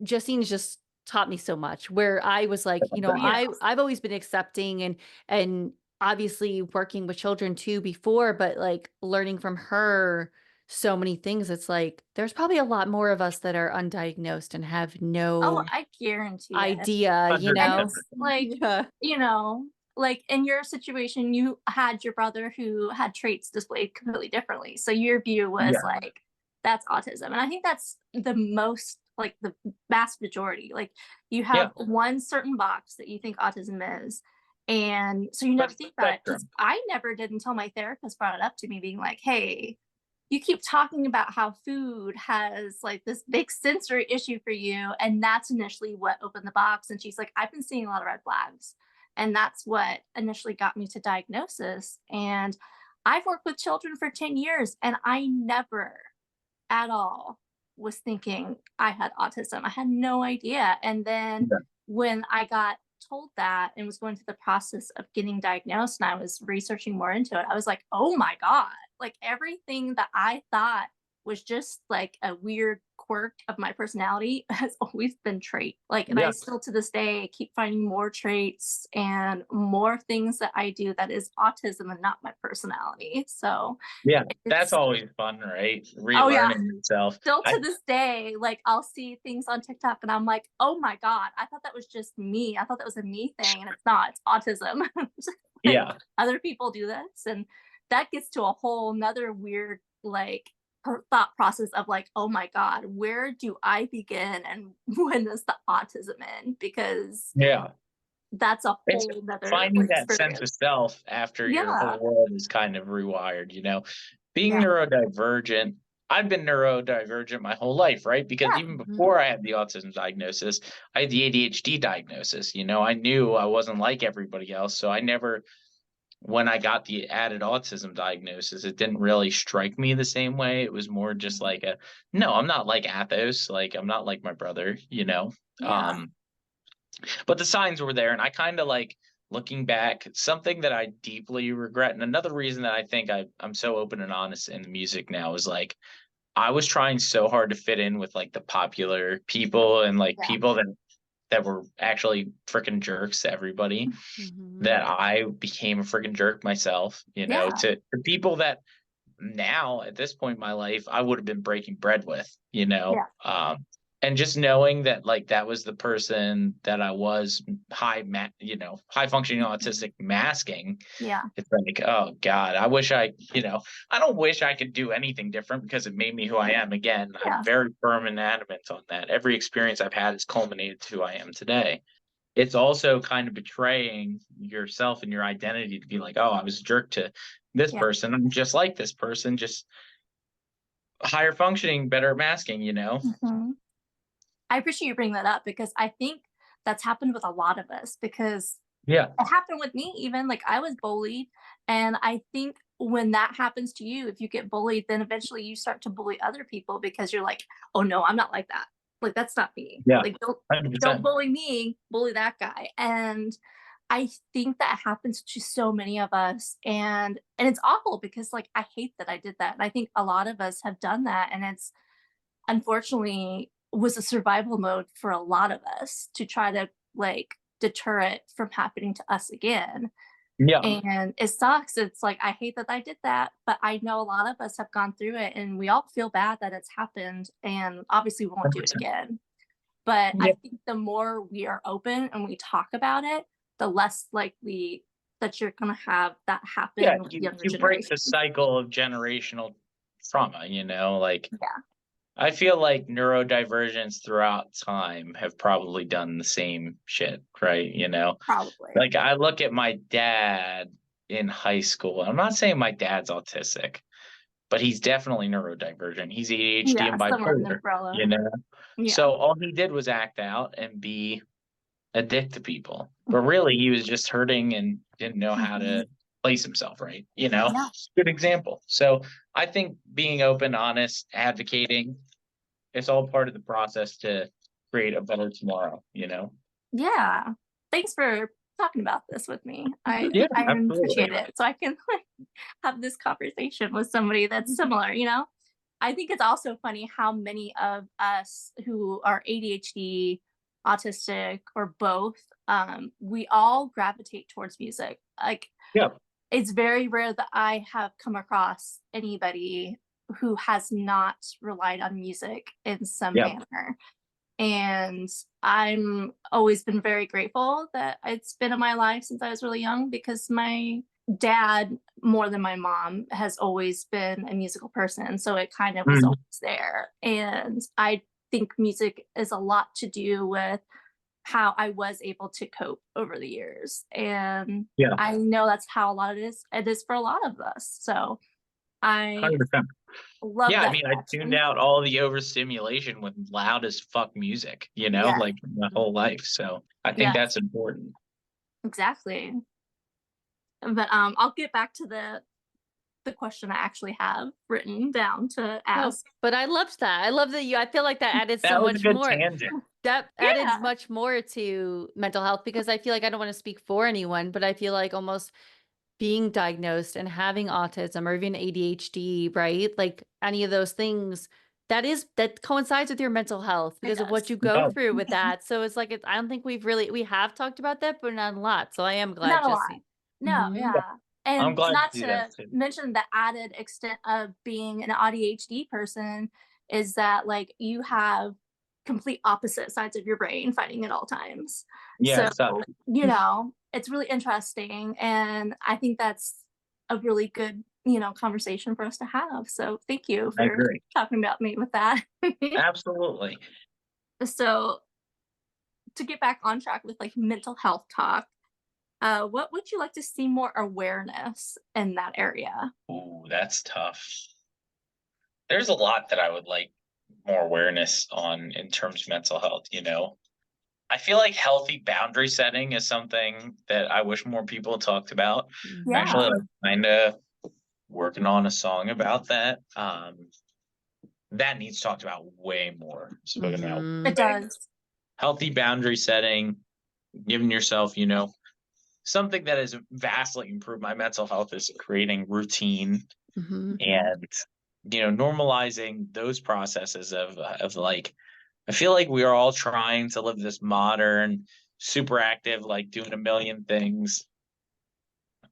Justine's just taught me so much, where I was like, you know, Yeah. I've always been accepting and obviously working with children too before, but like learning from her so many things. It's like there's probably a lot more of us that are undiagnosed and have Oh, no I guarantee it. idea, you And 110%. know? it's like, Yeah. you know, like in your situation, you had your brother who had traits displayed completely differently. So your view was Yeah. like, that's autism. And I think that's the most, like the vast majority. Like you Yeah. have one certain box that you think autism is. And so you never That's the think about it. Because spectrum. I never did until my therapist brought it up to me, being like, hey, you keep talking about how food has like this big sensory issue for you. And that's initially what opened the box. And she's like, I've been seeing a lot of red flags. And that's what initially got me to diagnosis. And I've worked with children for 10 years and I never at all was thinking I had autism. I had no idea. And then Yeah. when I got told that and was going through the process of getting diagnosed and I was researching more into it, I was like, oh my God, like everything that I thought was just like a weird quirk of my personality has always been trait. Like, and I Yeah. still to this day keep finding more traits and more things that I do that is autism and not my personality. So Yeah. That's it's, always fun, right? oh yeah, Relearning yourself. still to this day, like I'll see things on TikTok and I'm like, oh my God, I thought that was just me. I thought that was a me thing, and it's not, it's autism. Like, Yeah. other people do this. And that gets to a whole nother weird, like, thought process of like, oh my God, where do I begin and when does the autism end? Because Yeah. that's a It's whole nother finding that sense of experience. self after your Yeah. whole world is kind of rewired, being Yeah. neurodivergent. I've been neurodivergent my whole life, right? Because Yeah. even Mhm. before I had the autism diagnosis, I had the ADHD diagnosis. I knew I wasn't like everybody else. So I never, when I got the added autism diagnosis, it didn't really strike me the same way. It was more just like no, I'm not like Athos. Like, I'm not like my brother. Yeah. But the signs were there, and I kind of like, looking back, something that I deeply regret, and another reason that I think I'm so open and honest in the music now is like, I was trying so hard to fit in with like the popular people and like Yeah. people that were actually freaking jerks to everybody, Mhm. that I became a freaking jerk myself, Yeah. to people that now at this point in my life I would have been breaking bread with. Yeah. And just knowing that like that was the person that I was high functioning autistic masking, Yeah. it's like, oh God, I wish I don't wish I could do anything different because it made me who I am. Again, Yeah. I'm very firm and adamant on that. Every experience I've had has culminated to who I am today. It's also kind of betraying yourself and your identity to be like, oh, I was a jerk to this Yeah. person. I'm just like this person, just higher functioning, better at masking, Mhm. I appreciate you bringing that up because I think that's happened with a lot of us because Yeah. it happened with me even, like, I was bullied, and I think when that happens to you, if you get bullied, then eventually you start to bully other people because you're like, "Oh, no, I'm not like that. Like, that's not me. Yeah. Like, don't 100%. bully me, bully that guy." And I think that happens to so many of us, and it's awful because, like, I hate that I did that, and I think a lot of us have done that, and it's unfortunately was a survival mode for a lot of us to try to, like, deter it from happening to us again. Yeah. And it sucks. It's like, I hate that I did that, but I know a lot of us have gone through it and we all feel bad that it's happened. And obviously, we won't do it 100%. again. But I Yeah. think the more we are open and we talk about it, the less likely that you're going to have that Yeah. happen with younger You break the generations. cycle of generational trauma, like Yeah, I feel like neurodivergents throughout time have probably done the same shit, right? probably. Like I look at my dad in high school. I'm not saying my dad's autistic, but he's definitely neurodivergent. He's ADHD Yeah, and somewhere in the bipolar, umbrella. you know? Yeah. So all he did was act out and be a dick to people. But really he was just hurting and didn't know how Mhm. to place himself right, Yeah. Good example. So I think being open, honest, advocating, it's all part of the process to create a better tomorrow. Yeah. Thanks for talking about this with me. I Yeah, I appreciate absolutely. it. So I can like have this conversation with somebody that's similar, you know? I think it's also funny how many of us who are ADHD, autistic, or both, we all gravitate towards music. Like Yeah. it's very rare that I have come across anybody who has not relied on music in some Yeah. manner. And I'm always been very grateful that it's been in my life since I was really young because my dad, more than my mom, has always been a musical person. So it kind of was Mhm. always there. And I think music is a lot to do with how I was able to cope over the years. And Yeah. I know that's how a lot of it is for a lot of us. So I 100%. love Yeah, I that mean, I tuned connection. out all the overstimulation with loud as fuck music, Yeah. like my whole life. So I think Yes, that's important. exactly. But I'll get back to the question I actually have written down to No, ask. but I loved that. I love that I feel like that added so That was a much good more. tangent. That added Yeah. much more to mental health because I feel like I don't want to speak for anyone, but I feel like almost being diagnosed and having autism or even ADHD, right? Like any of those things that coincides with your mental health It because of what does. you go Oh, through with Mhm. that. So it's like I don't think we have talked about that, but not a lot. So I am glad, Not a lot. Justine. No, Mhm. yeah. I'm And glad to not see that to too. mention the added extent of being an ADHD person is that like you have complete opposite sides of your brain fighting at all times. Yeah, So, it sucks. it's really interesting. And I think that's a really good, conversation for us to have. So thank you I for agree. talking about me with that. Absolutely. So to get back on track with like mental health talk, what would you like to see more awareness in that area? Ooh, that's tough. There's a lot that I would like more awareness on in terms of mental health. I feel like healthy boundary setting is something that I wish more people talked about. I'm Mhm. Yeah, actually like kind of working on a song about that. That needs talked about way more. Spoken about it Mhm. way more. does. Healthy boundary setting, giving yourself, something that has vastly improved my mental health is creating routine Mhm. and normalizing those processes of like I feel like we are all trying to live this modern, super active, like doing a million things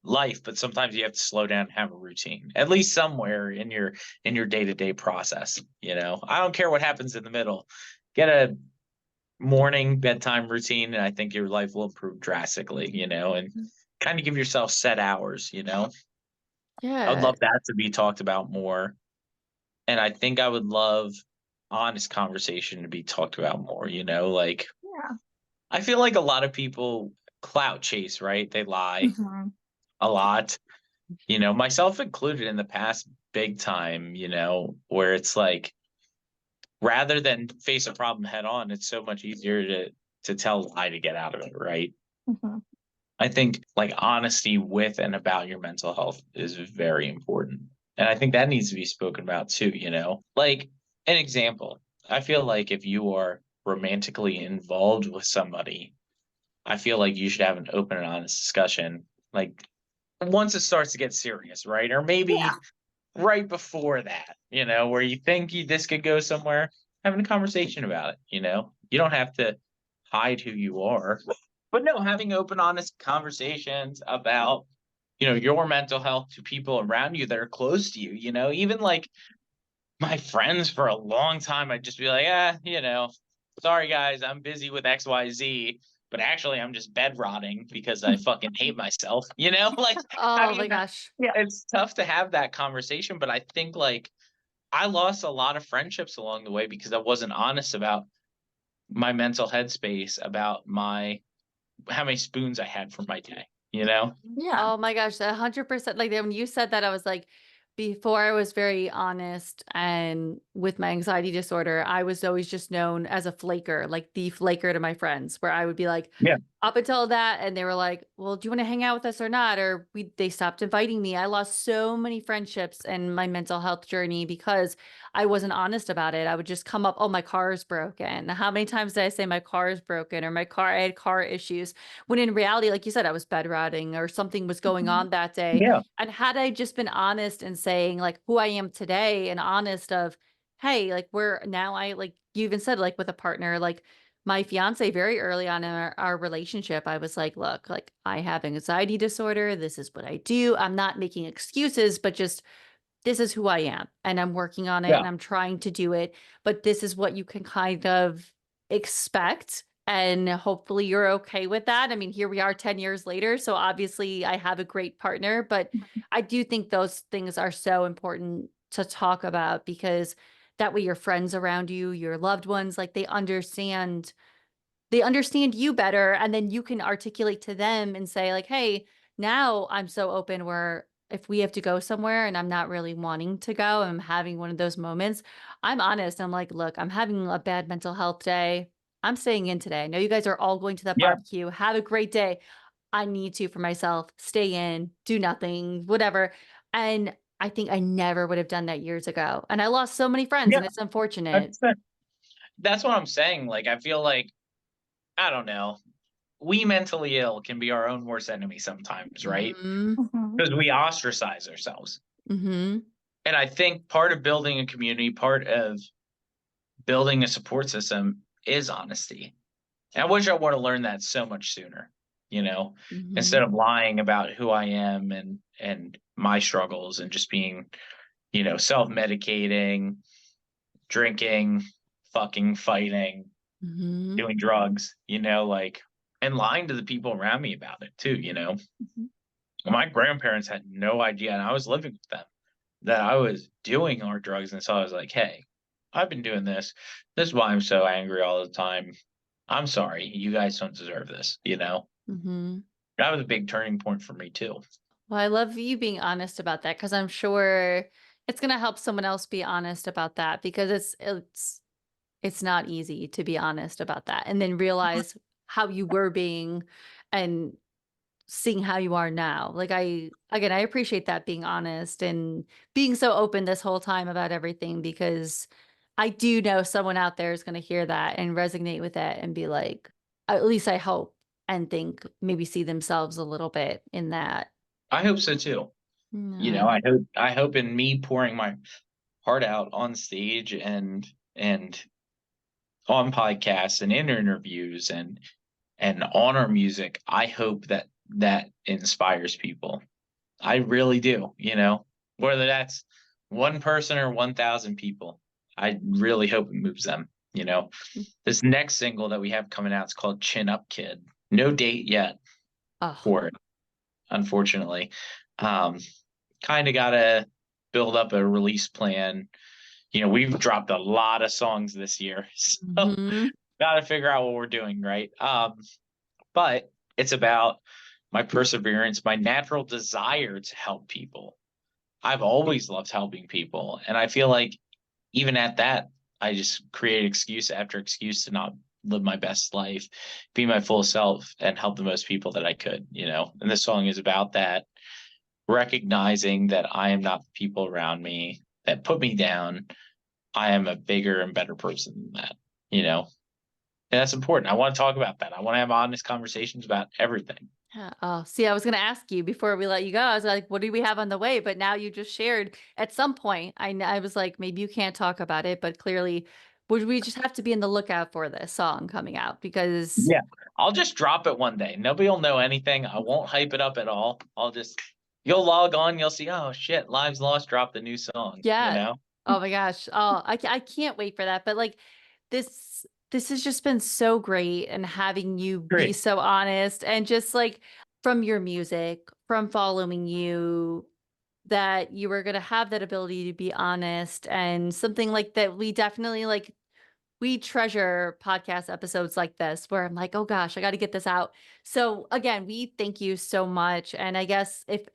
life, but sometimes you have to slow down and have a routine, at least somewhere in your day-to-day process. I don't care what happens in the middle. get a morning bedtime routine, and I think your life will improve drastically, and kind of give yourself set hours, I would Yeah. love that to be talked about more. And I think I would love honest conversation to be talked about more, like Yeah. I feel like a lot of people clout chase, right? They lie Mhm. a lot, myself included in the past, big time, where it's like rather than face a problem head on, it's so much easier to tell a lie to get out of it, right? Mhm. I think like honesty with and about your mental health is very important. And I think that needs to be spoken about too, Like an example, I feel like if you are romantically involved with somebody, I feel like you should have an open and honest discussion. Like once it starts to get serious, right? Or Yeah. maybe right before that, where you think this could go somewhere, having a conversation about it, You don't have to hide who you are. But no, having open, honest conversations about, your mental health to people around you that are close to you, even like my friends for a long time, I'd just be like, sorry guys, I'm busy with XYZ, but actually I'm just bed rotting because I fucking hate myself, like Oh having my that, gosh. Yeah. it's tough to have that conversation, but I think like I lost a lot of friendships along the way because I wasn't honest about my mental headspace, about how many spoons I had for my day, Yeah. Oh my gosh, 100%. Like when you said that, I was like, before I was very honest and with my anxiety disorder, I was always just known as a flaker, like the flaker to my friends, where I would be like, Yeah. up until that, and they were like, well, do you want to hang out with us or not? Or they stopped inviting me. I lost so many friendships in my mental health journey because I wasn't honest about it. I would just come up, oh, my car is broken. How many times did I say my car is broken or I had car issues? When in reality, like you said, I was bed rotting or something was going Mhm. on that day. Yeah. And had I just been honest and saying like who I am today and honest of, hey, like we're now like you even said, like with a partner, like my fiance very early on in our relationship, I was like, look, like I have anxiety disorder. This is what I do. I'm not making excuses, but just this is who I am and I'm working on it Yeah. and I'm trying to do it, but this is what you can kind of expect. And hopefully you're okay with that. I mean, here we are 10 years later. So obviously I have a great partner, but I do think those things are so important to talk about because that way your friends around you, your loved ones, like they understand you better and then you can articulate to them and say like, hey, now I'm so open where if we have to go somewhere and I'm not really wanting to go, I'm having one of those moments, I'm honest. I'm like, look, I'm having a bad mental health day. I'm staying in today. I know you guys are all going to that Yeah. barbecue. Have a great day. I need to for myself, stay in, do nothing, whatever. And I think I never would have done that years ago. And I lost so many friends Yeah. and it's unfortunate. That's what I'm saying. Like, I feel like, I don't know, we mentally ill can be our own worst enemy sometimes, right? Hmm. Mhm. Because we ostracize ourselves. Hmm. And I think part of building a community, part of building a support system is honesty. And I wish I would have learned that so much sooner, instead Hmm. of lying about who I am and my struggles and just being, self-medicating, drinking, fucking fighting, Hmm. doing drugs, like and lying to the people around me about it too. Mhm. My grandparents had no idea, and I was living with them, that I was doing hard drugs. And so I was like, hey, I've been doing this. This is why I'm so angry all the time. I'm sorry. You guys don't deserve this. Hmm. That was a big turning point for me too. Well, I love you being honest about that because I'm sure it's going to help someone else be honest about that because it's not easy to be honest about that and then realize how you were being and seeing how you are now. Like I appreciate that being honest and being so open this whole time about everything because I do know someone out there is going to hear that and resonate with it and be like, at least I hope and think maybe see themselves a little bit in that. I hope so too. No. I hope in me pouring my heart out on stage and on podcasts and in interviews and on our music, I hope that that inspires people. I really do, whether that's one person or 1,000 people. I really hope it moves them, you know. This next single that we have coming out is called Chin Up Kid. No date yet Oh, for it, unfortunately. Kind of got to build up a release plan. You know, we've dropped a lot of songs this year, so mhm. got to figure out what we're doing, right? But it's about my perseverance, my natural desire to help people. I've always loved helping people, and I feel like even at that, I just create excuse after excuse to not live my best life, be my full self, and help the most people that I could, you know. And this song is about that, recognizing that I am not the people around me that put me down. I am a bigger and better person than that, you know. And that's important. I want to talk about that. I want to have honest conversations about everything. Yeah. Oh, see, I was going to ask you before we let you go. I was like, what do we have on the way? But now you just shared at some point. I was like, maybe you can't talk about it, but clearly, would we just have to be in the lookout for this song coming out? Because, Yeah. I'll just drop it one day. Nobody will know anything. I won't hype it up at all. You'll log on, you'll see, oh shit, Lives Lost dropped a new song, you yeah. know? Oh my gosh. Oh, I can't wait for that. But like, this has just been so great, and having you be Great. so honest and just like from your music, from following you, that you were going to have that ability to be honest, and something like that we definitely like. We treasure podcast episodes like this where I'm like, oh gosh, I got to get this out. So again, we thank you so much. And I guess if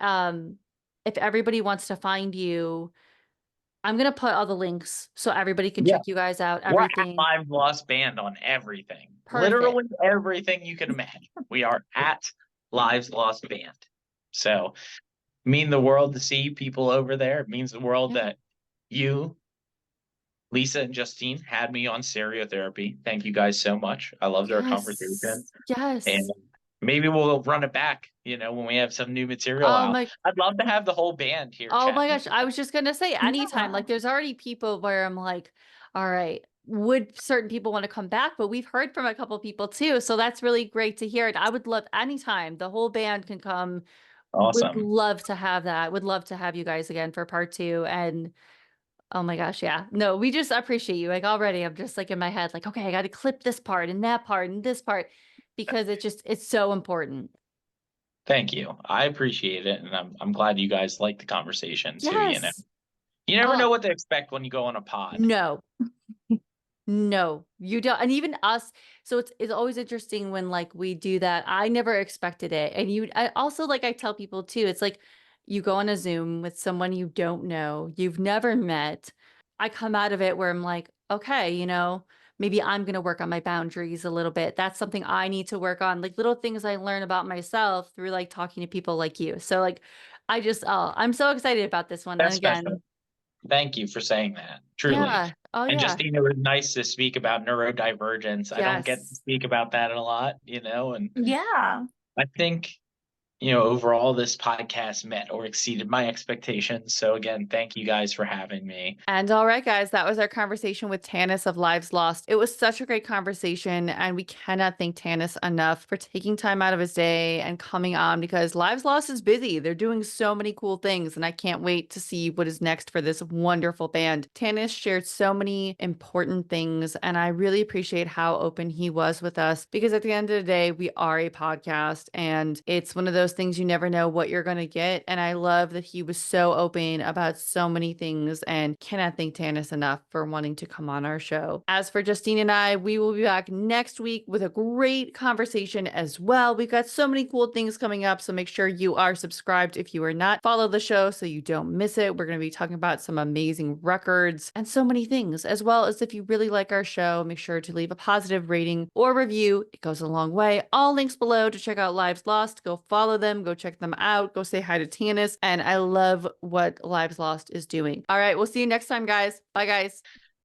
everybody wants to find you, I'm gonna put all the links so everybody can Yeah. check you guys out, We're at everything. Lives Lost Band on everything. Perfect. Literally everything you can imagine. We are at Lives Lost Band. So mean the world to see people over there. It means the world Yeah. that you, Lisa and Justine, had me on stereotherapy. Thank you guys so much. I loved our conversation. Yes. Yes. And maybe we'll run it back, you know, when we have some new material Oh out. my I'd love to have the whole band here Oh my chatting with gosh, you. I was just gonna say anytime. Yeah. Like there's already people where I'm like, all right, would certain people want to come back? But we've heard from a couple people too. So that's really great to hear. And I would love anytime the whole band can come. Would Awesome. love to have that. Would love to have you guys again for part two. And oh my gosh, yeah. No, we just appreciate you. Like already I'm just like in my head, like, okay, I gotta clip this part and that part and this part because it's so important. Thank you. I appreciate it. And I'm glad you guys like the conversation too, you know. Yes. You never Oh know what to expect when you go on a pod. no. No, you don't. And even us, so it's always interesting when like we do that. I never expected it. And I also like I tell people too, it's like you go on a Zoom with someone you don't know, you've never met. I come out of it where I'm like, okay, maybe I'm going to work on my boundaries a little bit. That's something I need to work on. Like little things I learn about myself through like talking to people like you. So like I'm so excited about this one. And That's special. again, Thank you for saying that. Truly. yeah. Oh And yeah. Justine, it was nice to speak about neurodivergence. I don't get to Yes. speak about that a lot, you know, and Yeah. I think, you know, overall this podcast met or exceeded my expectations. So again, thank you guys for having me. And all right, guys, that was our conversation with Tanis of Lives Lost. It was such a great conversation, and we cannot thank Tanis enough for taking time out of his day and coming on because Lives Lost is busy. They're doing so many cool things, and I can't wait to see what is next for this wonderful band. Tanis shared so many important things, and I really appreciate how open he was with us because at the end of the day, we are a podcast, and it's one of those things you never know what you're going to get. And I love that he was so open about so many things and cannot thank Tanis enough for wanting to come on our show. As for Justine and I, we will be back next week with a great conversation as well. We've got so many cool things coming up, so make sure you are subscribed if you are not. Follow the show so you don't miss it. We're going to be talking about some amazing records and so many things, as well as if you really like our show, make sure to leave a positive rating or review. It goes a long way. All links below to check out Lives Lost. Go follow them, go check them out, go say hi to Tanis. And I love what Lives Lost is doing. All right, we'll see you next time, guys. Bye, guys.